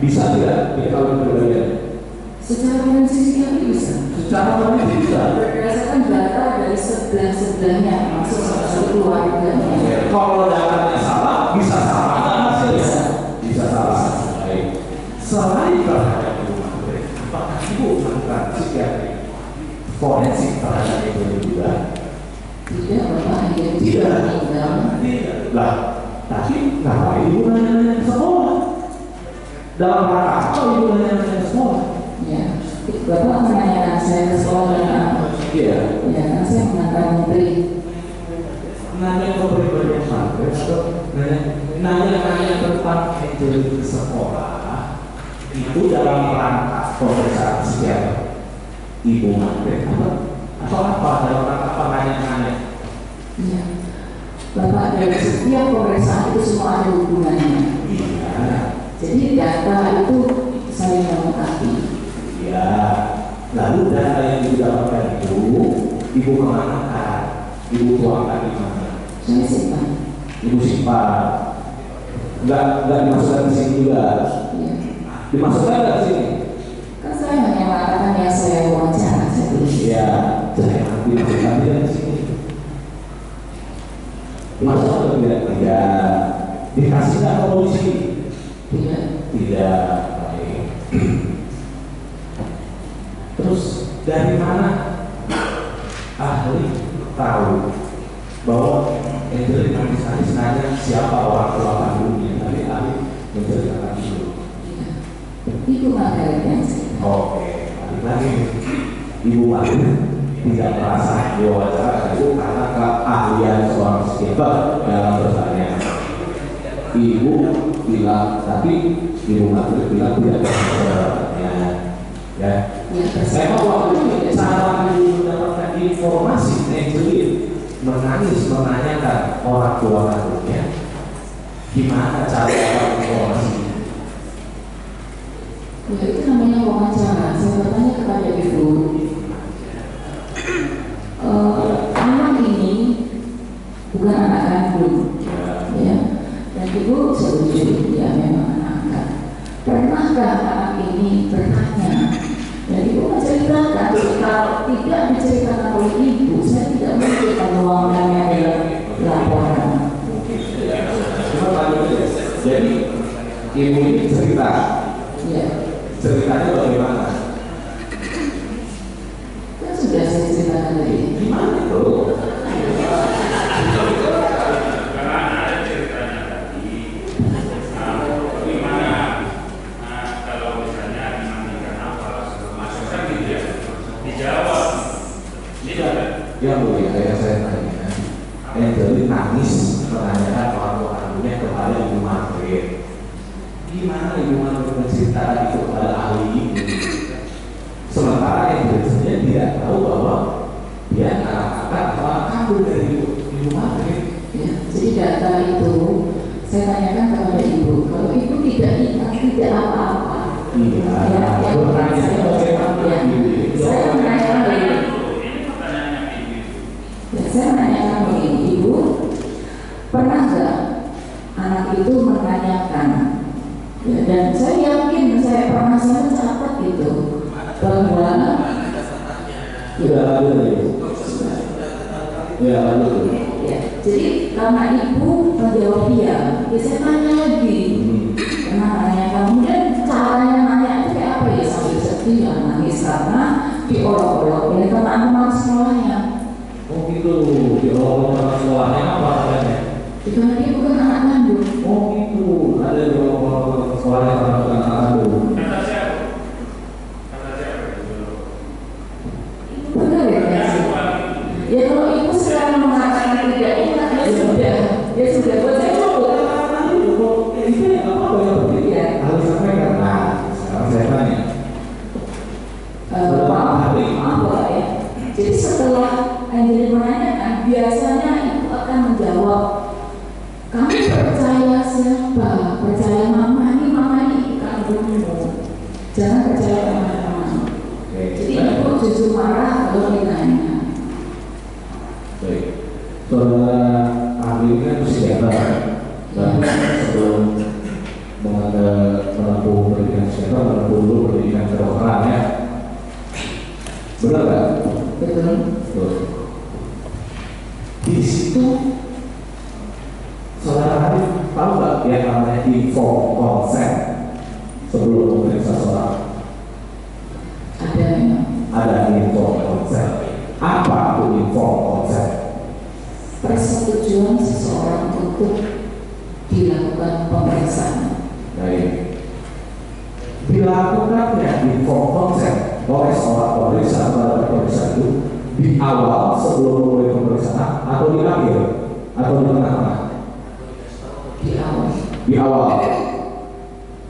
Bisa tidak dikawin berbeda? Secara prinsipnya bisa. Secara prinsip bisa. Berdasarkan data dari sebelah-sebelahnya, maksud satu keluarganya. Kalau datanya salah, bisa salah hasilnya. Bisa salah. Baik. Selain terhadap ibu Maghrib, apakah ibu melakukan psikiatri forensik terhadap ibu juga? Tidak, Bapak, yang Tidak. meninggal. Lah, tapi ngapain ibu nanya-nanya ke sekolah? Dalam rangka apa ibu nanya-nanya ke sekolah? Ya, Bapak menanyakan saya ke sekolah dan apa? Iya. Ya, kan saya mengantar menteri. Nanya ke pribadi Maghrib atau nanya tentang Angel di sekolah itu dalam rangka pemeriksaan psikiater ibu Maghrib atau apa dalam rangka apa nanya-nanya? Iya, Bapak, dari setiap pemeriksaan itu semua ada hubungannya. Iya. Jadi data itu saling melengkapi. Iya. Lalu data yang didapatkan itu ibu kemana kan? Ibu tuangkan di mana? Saya simpan. Ibu simpan. Enggak dimasukkan di sini juga. Iya. Dimasukkan nggak di sini? Kan saya hanya mengatakan yang saya wawancara, saya tulis. Iya. Saya nanti dimasukkan di sini. Masuk atau tidak? Tidak. Dikasih nggak ke polisi? Tidak. Tidak. Baik. Terus dari mana ahli tahu bahwa Angel Manis nanya siapa orang tua kandungnya? Tapi ahli menceritakan itu. Ibu Maghrib yang cerita. Oke, balik lagi. Ibu Maghrib tidak merasa diwawancara itu karena keahlian seorang psikiater dalam bertanya. Ibu bilang, tapi Ibu Maghrib bilang tidak bertanya. Ya, saya mau waktu itu cara ibu mendapatkan informasi Angelin menangis menanyakan orang tua kandungnya. Gimana cara dapat informasinya? Ya, itu namanya wawancara. Saya bertanya kepada ibu, anak ini bukan anak kandung, ya. Dan ibu setuju, ya memang anak angkat. Pernahkah anak ini bertanya? Dan ibu menceritakan, kalau tidak diceritakan oleh ibu, saya tidak mungkin menuangkannya dalam laporan. Jadi ibu ini cerita. Ya. Ceritanya bagaimana? Kan sudah saya ceritakan tadi. Gimana tuh? Karena ada ceritanya tadi, bagaimana kalau misalnya dimandikan apa segala macam kan gitu ya, dijawab. Tidak kan? Ya boleh, kayak saya tanya. Angel nangis menanyakan orang tua kandungnya kepada Ibu Maghrib. Gimana Ibu Maghrib menceritakan itu kepada ahli ibu? Sementara Angel sendiri tidak tahu bahwa dia anak angkat atau anak kandung dari Ibu Maghrib. Ya, jadi data itu saya tanyakan kepada ibu. Kalau ibu tidak ingat, tidak apa-apa. Iya. Ya, Bertanya bagaimana? saya menanyakan begini. Ini pertanyaannya ibu. Ya, saya menanyakan begini, ibu pernah nggak anak itu menanyakan? Ya, dan saya yakin saya pernah saya mencatat itu bahwa Tidak lanjut lagi. Ya lanjut. ya, jadi karena ibu menjawab iya, ya saya tanya lagi. Pernah nanya, kemudian caranya nanya itu kayak apa ya, sambil sedih ya, nangis karena diolok-olok oleh teman-teman sekolahnya. Oh gitu, di orang sekolahnya apa katanya? Itu dia bukan anak kandung. Oh gitu, ada di orang sekolahnya orang bukan anak kandung. Kata siapa? Kata siapa? Benar ya? Ya kalau ibu sekarang mengatakan tidak ingat, ya sudah buat saya cukup. Itu ya apa yang penting ya? Harus sampaikan. Nah, sekarang saya tanya. Maaf Pak ya. Jadi setelah Angelin menanyakan, biasanya ibu akan menjawab, kamu percaya siapa? Percaya mama ini kandungmu. Jangan percaya teman-teman. Jadi ibu justru marah kalau ditanya. Baik, saudara ahli ini kan psikiater dan sebelum menempuh pendidikan informed consent sebelum memeriksa seseorang? Ada memang. Ada informed consent. Apa itu informed consent? Persetujuan seseorang untuk dilakukan pemeriksaan. Baik. Dilakukannya informed consent oleh seorang pemeriksa terhadap pemeriksaan itu di awal sebelum mulai pemeriksaan atau di akhir atau di tengah-tengah? Di awal. Di awal.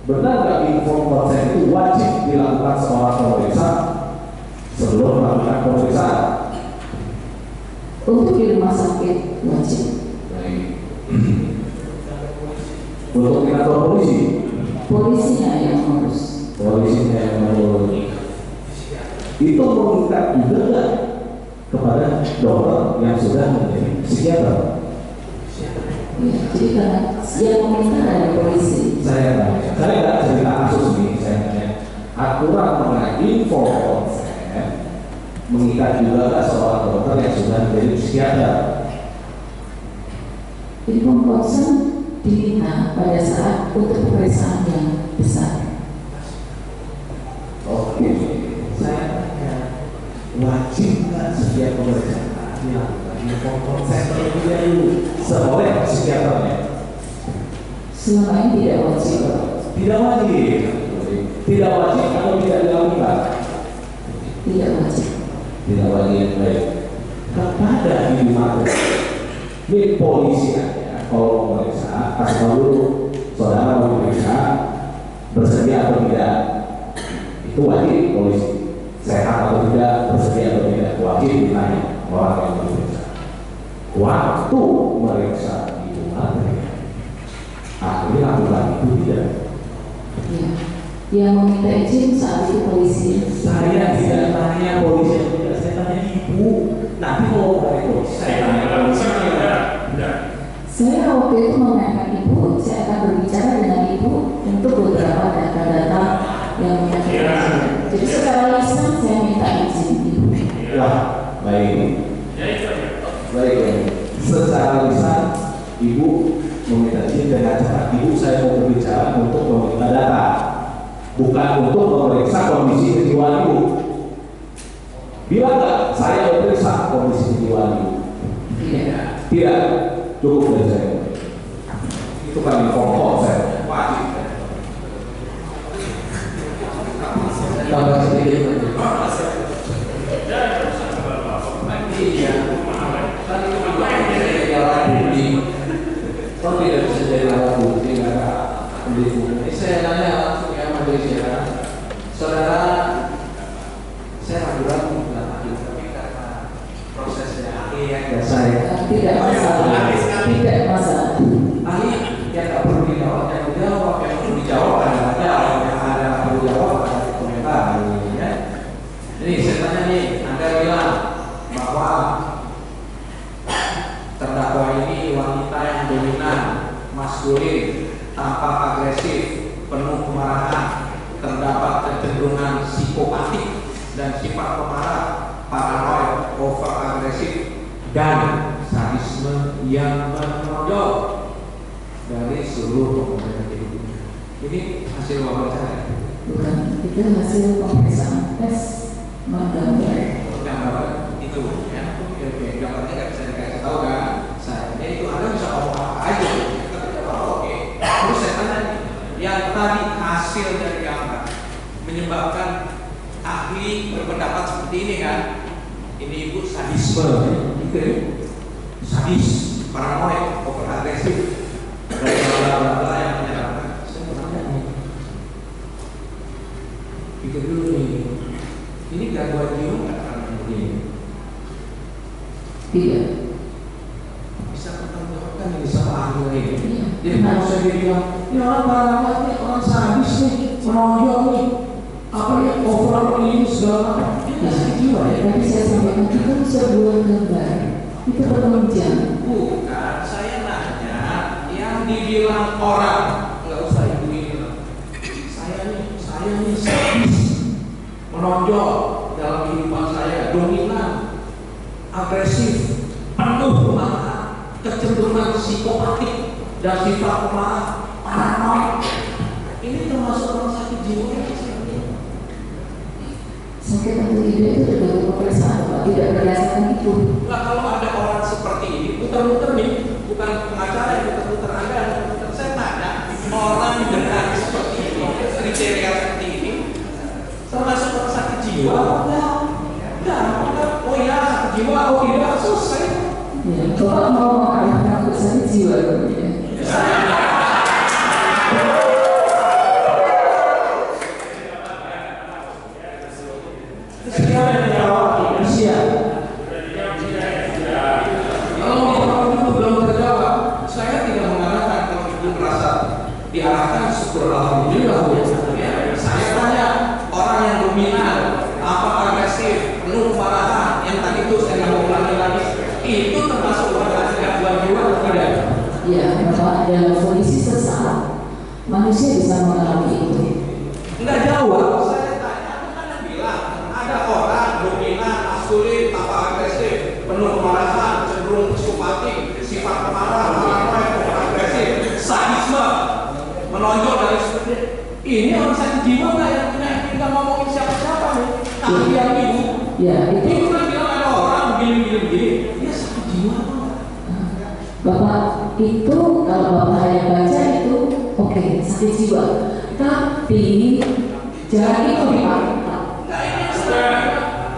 Benar nggak informed consent itu wajib dilakukan seorang pemeriksa sebelum melakukan pemeriksaan? Untuk di rumah sakit wajib. Baik. Untuk di kantor polisi? Polisinya yang ngurus. Polisinya yang mengurus. Itu mengikat juga nggak kepada dokter yang sudah menjadi psikiater? Ya, jadi karena yang meminta dari polisi. Saya nggak cerita kasus ini, saya tanya aturan mengenai informed consent mengikat juga nggak seorang dokter yang sudah menjadi psikiater? Informed consent diminta pada saat untuk pemeriksaan yang besar. Oke, saya tanya wajib nggak setiap pemeriksaan dilakukan informed consent terlebih dahulu oleh psikiaternya? Selama ini tidak wajib. Tidak wajib. Tidak wajib atau tidak dilakukan? Tidak wajib. Tidak wajib. Baik. Kepada individu ini polisi aja kalau memeriksa kasih tahu dulu saudara mau diperiksa bersedia atau tidak, itu wajib polisi. Sehat atau tidak, bersedia atau tidak, wajib ditanya orang yang diperiksa. Waktu meriksa itu materi akhirnya lakukan itu tidak. Ya. Yang meminta izin saat itu polisi. Saya tidak tanya polisi, tidak, saya tanya ibu. Nanti kalau dari polisi saya tanya polisi. Saya waktu itu menanyakan ibu, saya akan berbicara dengan ibu untuk beberapa data-data yang menyangkut. Jadi secara lisan saya minta izin ibu. Ya, baik. Baik. Secara lisan ibu meminta izin dengan cara ibu saya mau berbicara untuk meminta data, bukan untuk memeriksa kondisi kejiwaan ibu. Bilang nggak saya memeriksa kondisi kejiwaan ibu? Tidak. Tidak. Cukup dari saya. Itu kan informed consent wajib. Tambah sedikit. Kok tidak bisa jadi alat bukti karena ini saya tanya langsung ya majelis ya, saudara, saya ragu-ragu dengan ahli tapi karena prosesnya ahli yang saya Tidak masalah. Tidak masalah. ahli yang tak perlu dijawab, yang dijawab, yang perlu dijawab ada yang ada perlu jawab ada komentar ya. Ini saya tanya nih, Anda bilang bahwa terdakwa ini wanita yang dominan, maskulin, tampak agresif, penuh kemarahan, terdapat kecenderungan psikopatik dan sifat pemarah, paranoid, over agresif, dan sadisme yang menonjol dari seluruh komponen hidupnya. Ini hasil wawancara. Bukan, itu hasil pemeriksaan tes menggambar. Gambar itu ya, oke, gambarnya nggak bisa dikasih tahu kan? Saya itu Anda bisa ngomong apa aja, oke. Terus saya tanya nih, yang tadi hasil dari gambar menyebabkan ahli berpendapat seperti ini kan? Ini ibu sadisme, gitu ya? Sadis, paranoid, over agresif, dan bla yang menyebabkan. Saya tanya nih, pikir dulu nih, ini gangguan jiwa nggak karena begini? Tidak. Bisa pertanggungjawabkan ini sama ahli lain. Iya. Jadi kalau saya bilang, ini orang paranoid nih, orang sadis nih, menonjol nih, apa ya, overall ini segala macam. Ini nggak sakit jiwa ya? Tadi saya sampaikan itu sebuah gambar. Itu penunjang. Bukan, saya nanya yang dibilang orang, nggak usah ibu ini lah. Saya nih sadis, menonjol dalam kehidupan saya, dominan, agresif, penuh kemarahan, kecenderungan psikopatik dan sifat pemarah, paranoid. Ini termasuk rumah sakit jiwa yang seperti ini. Sakit atau tidak itu tergantung pemeriksaan, Pak. Tidak berdasarkan itu. Nah, kalau ada orang seperti ini, muter-muter nih, bukan pengacara yang muter-muter Anda, muter saya tanya, orang dengan seperti ini, kriteria seperti ini, termasuk rumah sakit jiwa? Enggak. Oh ya, sakit jiwa, oh tidak, selesai. Ya, Bapak mau mengarahkan ke sakit jiwa dulu ya. Diarahkan syukur alhamdulillah. Saya tanya orang yang dominan, apa agresif, penuh kemarahan, yang tadi itu saya nggak mau ulangi lagi, itu termasuk warga gangguan jiwa atau tidak? Ya, Bapak, dalam kondisi sesaat manusia bisa mengalami itu. Enggak jawab. Saya tanya, kan yang bilang ada orang dominan, maskulin, apa agresif, penuh kemarahan, cenderung psikopatik, sifat pemarah, paranoid, agresif, sadisme, menonjol dari seperti ini. Orang sakit jiwa nggak yang punya kita ngomongin siapa-siapa nih, tapi yang ibu, Ya, itu kan bilang ada orang begini, dia sakit jiwa. Bapak itu kalau Bapak hanya baca itu oke, sakit jiwa. Tapi jangan itu dipakai.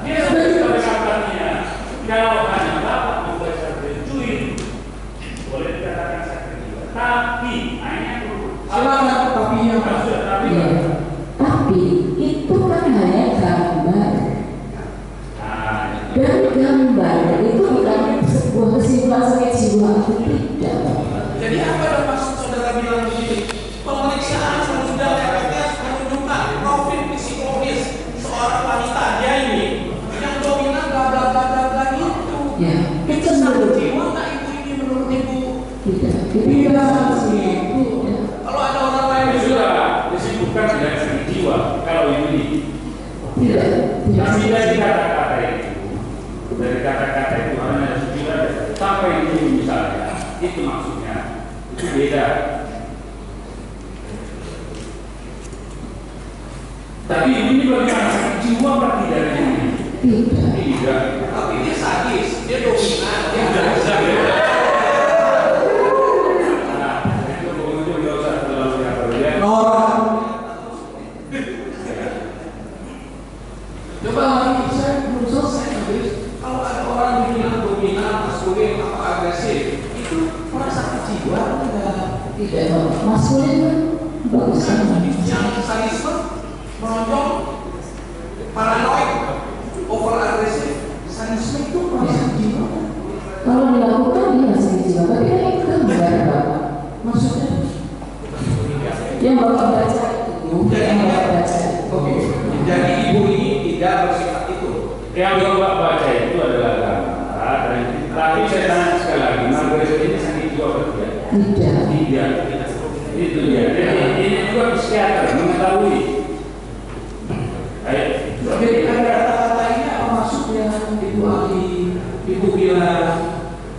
Dia sudah pendekatannya. Kalau hanya Bapak membaca berjuin, boleh dikatakan sakit jiwa. Tapi hanya Silakan, tapi yang Ya. Tapi itu kan hanya gambar. Dan gambar itu bukan sebuah kesimpulan sakit jiwa atau tidak. jadi apa yang maksud saudara bilang begini? Pemeriksaan sudah tes menunjukkan profil psikologis seorang wanita dia ini yang dominan bla bla bla bla bla itu. Ya, Itu sakit jiwa nggak ibu ini menurut ibu? tidak. Tidak sih. Ya. Kalau ada orang lain Ini juga sudah disebutkan dengan sakit jiwa kalau ini. Tidak. Tapi dari kata-kata itu hanya sudah sampai ini misalnya, itu maksudnya itu beda. Tapi ini bagaimana sakit jiwa apa tidak ini? Tidak. tapi dia sadis, dia dominan, dia agresif. Coba lagi, saya belum selesai habis. Kalau ada orang dominan, maskulin, apa agresif, itu orang sakit jiwa enggak? Tidak. Maskulin kan bagus kan? Yang sadisme, menonjol, paranoid, over agresif, sadisme itu orang sakit jiwa. Kalau dilakukan dia sakit jiwa, tapi kan itu kan gambar Bapak. Maksudnya? Yang Bapak baca itu, yang Bapak baca. Oke. Jadi ibu ini tidak bersifat itu. Yang Bapak baca itu adalah gambar. Tapi saya tanya sekali lagi, Margaret ini sakit jiwa atau tidak? Tidak. Tidak. Itu dia. Jadi ini juga psikiater mengetahui. Jadi ada kata-kata ini apa maksudnya? Ibu ahli, ibu bilang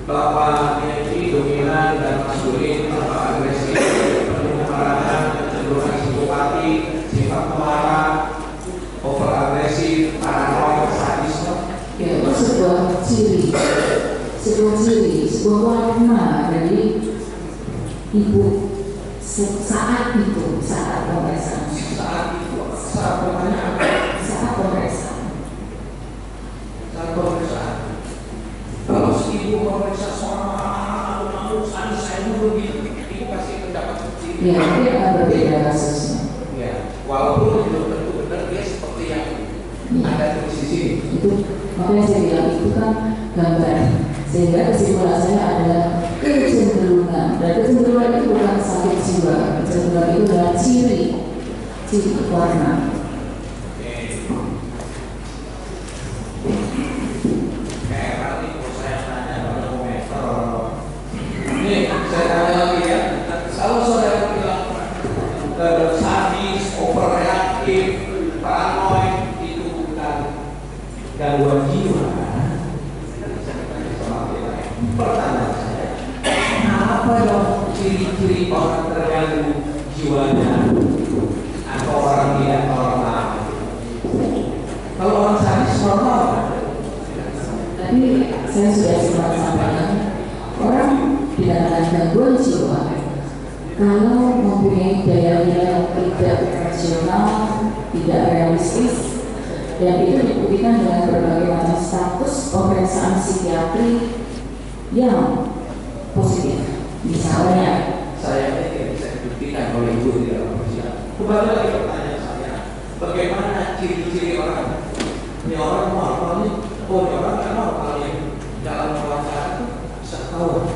bapak ini dominan dan maskulin, bapak agresif, penuh kemarahan, cenderung psikopatik, sifat pemarah, over agresif, paranoid, sadisme. Ya, itu sebuah ciri, sebuah warna dari ibu saat itu, saat pemeriksaan. Saat pertanyaan, Saat pemeriksaan. saat pemeriksaan. Kalau si ibu memeriksa seorang anak, sadis saya dulu gitu, ibu kasih pendapat seperti Ya, itu akan berbeda kasusnya. Ya, walaupun belum tentu benar dia seperti yang ada di sisi. Itu makanya saya bilang itu kan gambar. Sehingga kesimpulan saya adalah kecenderungan. Dan kecenderungan itu bukan sakit jiwa. Kecenderungan itu adalah ciri warna. Nih, saya tanya lagi ya. Kalau saudara bilang sadis, overreaktif, paranoid, itu bukan gangguan jiwa. Pertanyaan saya, apa dong ciri-ciri orang terganggu tidak realistis, dan itu dibuktikan dengan berbagai macam status pemeriksaan psikiatri yang positif. Misalnya, saya tidak bisa dibuktikan oleh ibu di dalam persidangan. Kembali lagi pertanyaan saya, bagaimana ciri-ciri orang? Ini orang normal nih, oh ini orang kan normal nih. Dalam wawancara itu bisa tahu,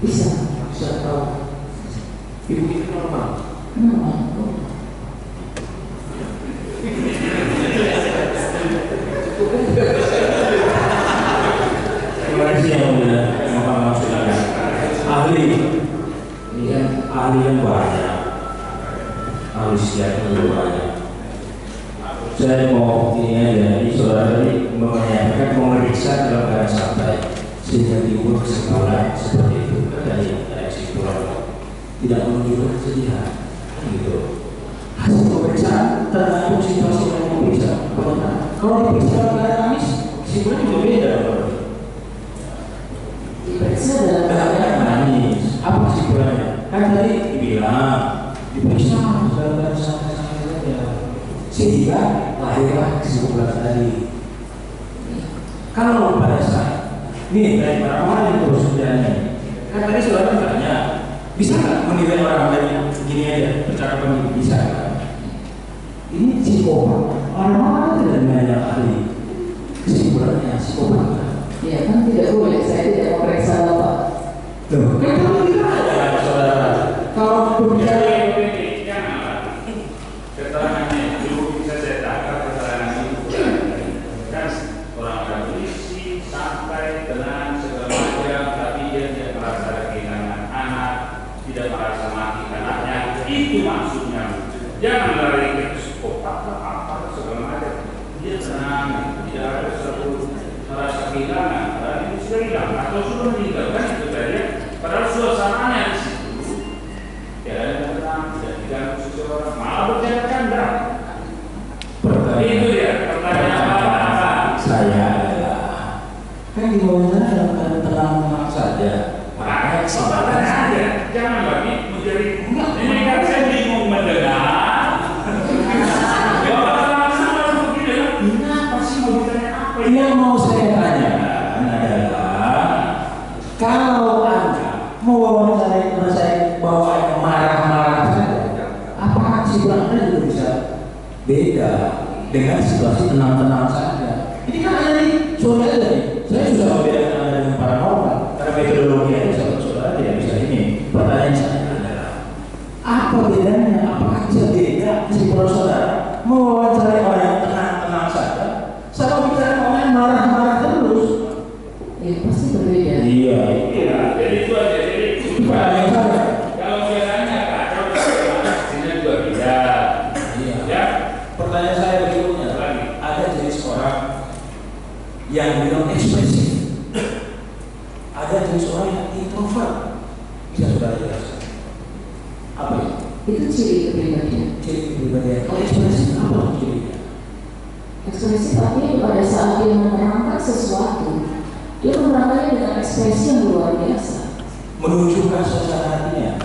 bisa tahu. Ibu itu normal. Terima kasih yang mulia, maksudnya ahli, ini kan ahli yang banyak, ahli psikiater yang banyak. Saya mau ini aja, ini saudara tadi menanyakan memeriksa dalam keadaan santai sehingga timbul kesimpulan seperti itu. Tadi ada kesimpulan tidak menunjukkan kesedihan, gitu. Hasil pemeriksaan tergantung situasi yang memeriksa. Kalau diperiksa dalam keadaan nangis, kesimpulannya juga beda. diperiksa dalam Keadaan nangis, apa kesimpulannya? Kan tadi dibilang diperiksa dalam keadaan santai saja, sehingga lahirlah kesimpulan tadi. Kalau pada saat ini dari para orang yang bersejarahnya, kan tadi saudara tanya, bisa nggak menilai orang lain begini aja, bercakap begini, bisa nggak? Ini psikopat, orang-orang tidak menanya ahli, kesimpulannya psikopat. ya kan tidak boleh, saya tidak memeriksa Bapak. Loh, kan kalau tidak ada saudara, kalau berbicara keterangannya dulu bisa saya tangkap keterangan itu kan orang kondisi sampai tenang segala macam, tapi dia tidak merasa kehilangan anak, tidak merasa mati anaknya. Itu maksudnya. Jangan lari ke psikopat apa segala macam. Dia tenang, tidak ada satu merasa kehilangan. Padahal itu sudah hilang atau sudah meninggalkan itu saja. Padahal suasananya di situ tidak ada yang tenang, tidak diganggu seseorang, malah berjalan kanda. Itu dia pertanyaan apa? Saya adalah kan di wawancara dalam keadaan tenang saja. Makanya soalnya aja, jangan lagi menjadi ini kan saya bingung mendengar. Yang mau saya tanyakan adalah kalau Anda mau wawancarai teman saya bahwa Anda marah-marah saja, apakah kesimpulan Anda juga bisa beda dengan situasi tenang-tenang saja? Ini kan ada nih, soalnya ada nih. Saya susah membedakan Anda dengan paranormal karena metodologi itu saudara tidak bisa ini. Pertanyaan saya adalah apa bedanya? Apakah bisa beda kesimpulan saudara mewawancarai orang yang tenang-tenang saja sama bicara orang yang marah-marah terus? Ya pasti berbeda. Iya. Jadi itu aja. Jadi Pertanyaan saya. kalau bedanya kacau, hasilnya juga beda. Iya. Ya. Pertanyaan saya berikutnya lagi. Ada jenis orang yang bilang ekspresif. Ada jenis orang yang introvert. Bisa saudara jelaskan? Apa itu? Itu ciri kepribadian. Ciri kepribadian. Kalau ekspresif apa cirinya? Ekspresi artinya pada saat dia menerangkan sesuatu, dia menerangkannya dengan ekspresi yang luar biasa. Menunjukkan suasana hatinya.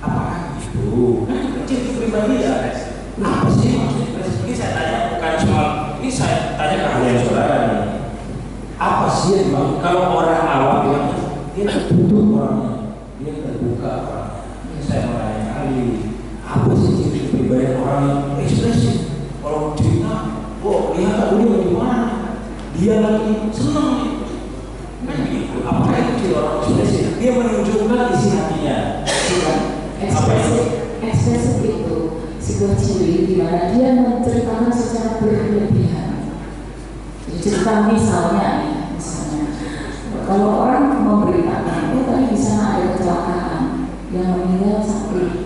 Apakah itu? Kan itu ciri kepribadian. Apa sih maksud ekspresi? Ini saya tanya bukan soal. Ini saya tanya ke ahli saudara nih. Apa sih yang dimaksud? Kalau orang awam bilang dia tertutup orangnya, dia terbuka orangnya. Saya mau tanya ahli, apa sih ciri kepribadian orang yang ekspresif? Kalau cerita, oh lihat dulu di mana, dia lagi senang nih. Kan begitu. Apakah itu ciri orang ekspresif? Dia menunjukkan isi hatinya. Ekspresif itu sebuah ciri di mana dia menceritakan secara berlebihan. Cerita misalnya, kalau orang memberitakan, tadi di sana ada kecelakaan yang meninggal satu.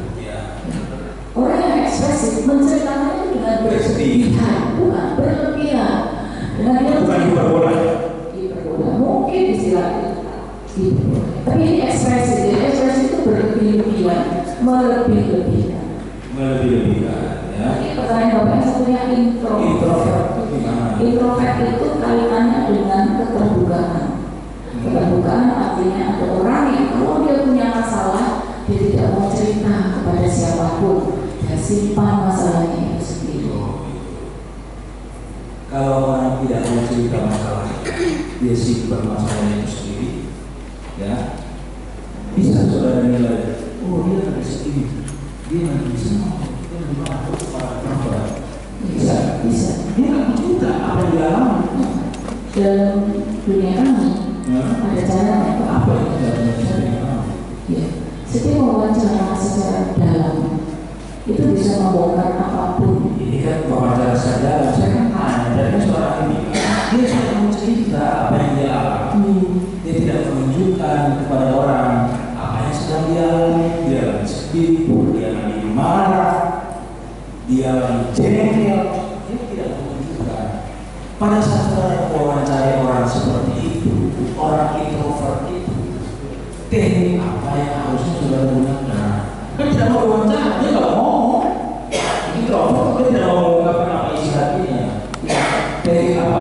Orang yang ekspresif menceritakannya dengan berlebihan, bukan berlebihan. Dengan dia bukan hiperbola. Hiperbola, mungkin istilahnya. Tapi ini ekspresi, jadi ekspresi itu berlebih-lebihan, melebih-lebihkan. Melebih-lebihkan, ya. Jadi pertanyaan bapaknya satunya introvert. Introvert itu kaitannya dengan keterbukaan. Keterbukaan artinya ada orang yang kalau dia punya masalah, dia tidak mau cerita kepada siapapun, dia simpan masalahnya itu sendiri. dia simpan masalahnya itu sendiri, ya bisa saudara nilai, oh dia lagi sedih, dia lagi senang, dia lagi marah, bisa. Dia nggak juga apa yang dia alami. Dalam dunia kami ada cara apa yang kita ya, setiap wawancara secara dalam itu bisa membongkar apapun. Ini kan wawancara saja, saya kan tanya dari seorang ini, dia sudah mencerita apa yang dia alami, dia tidak menunjukkan kepada orang apa yang sedang dia alami, dia lagi sedih, dia lagi marah, dia lagi jengkel, dia tidak menunjukkan. Pada saat saudara wawancara orang seperti itu, orang introvert itu, teknik apa yang harusnya saudara gunakan? Kan tidak mau wawancara, dia nggak mau.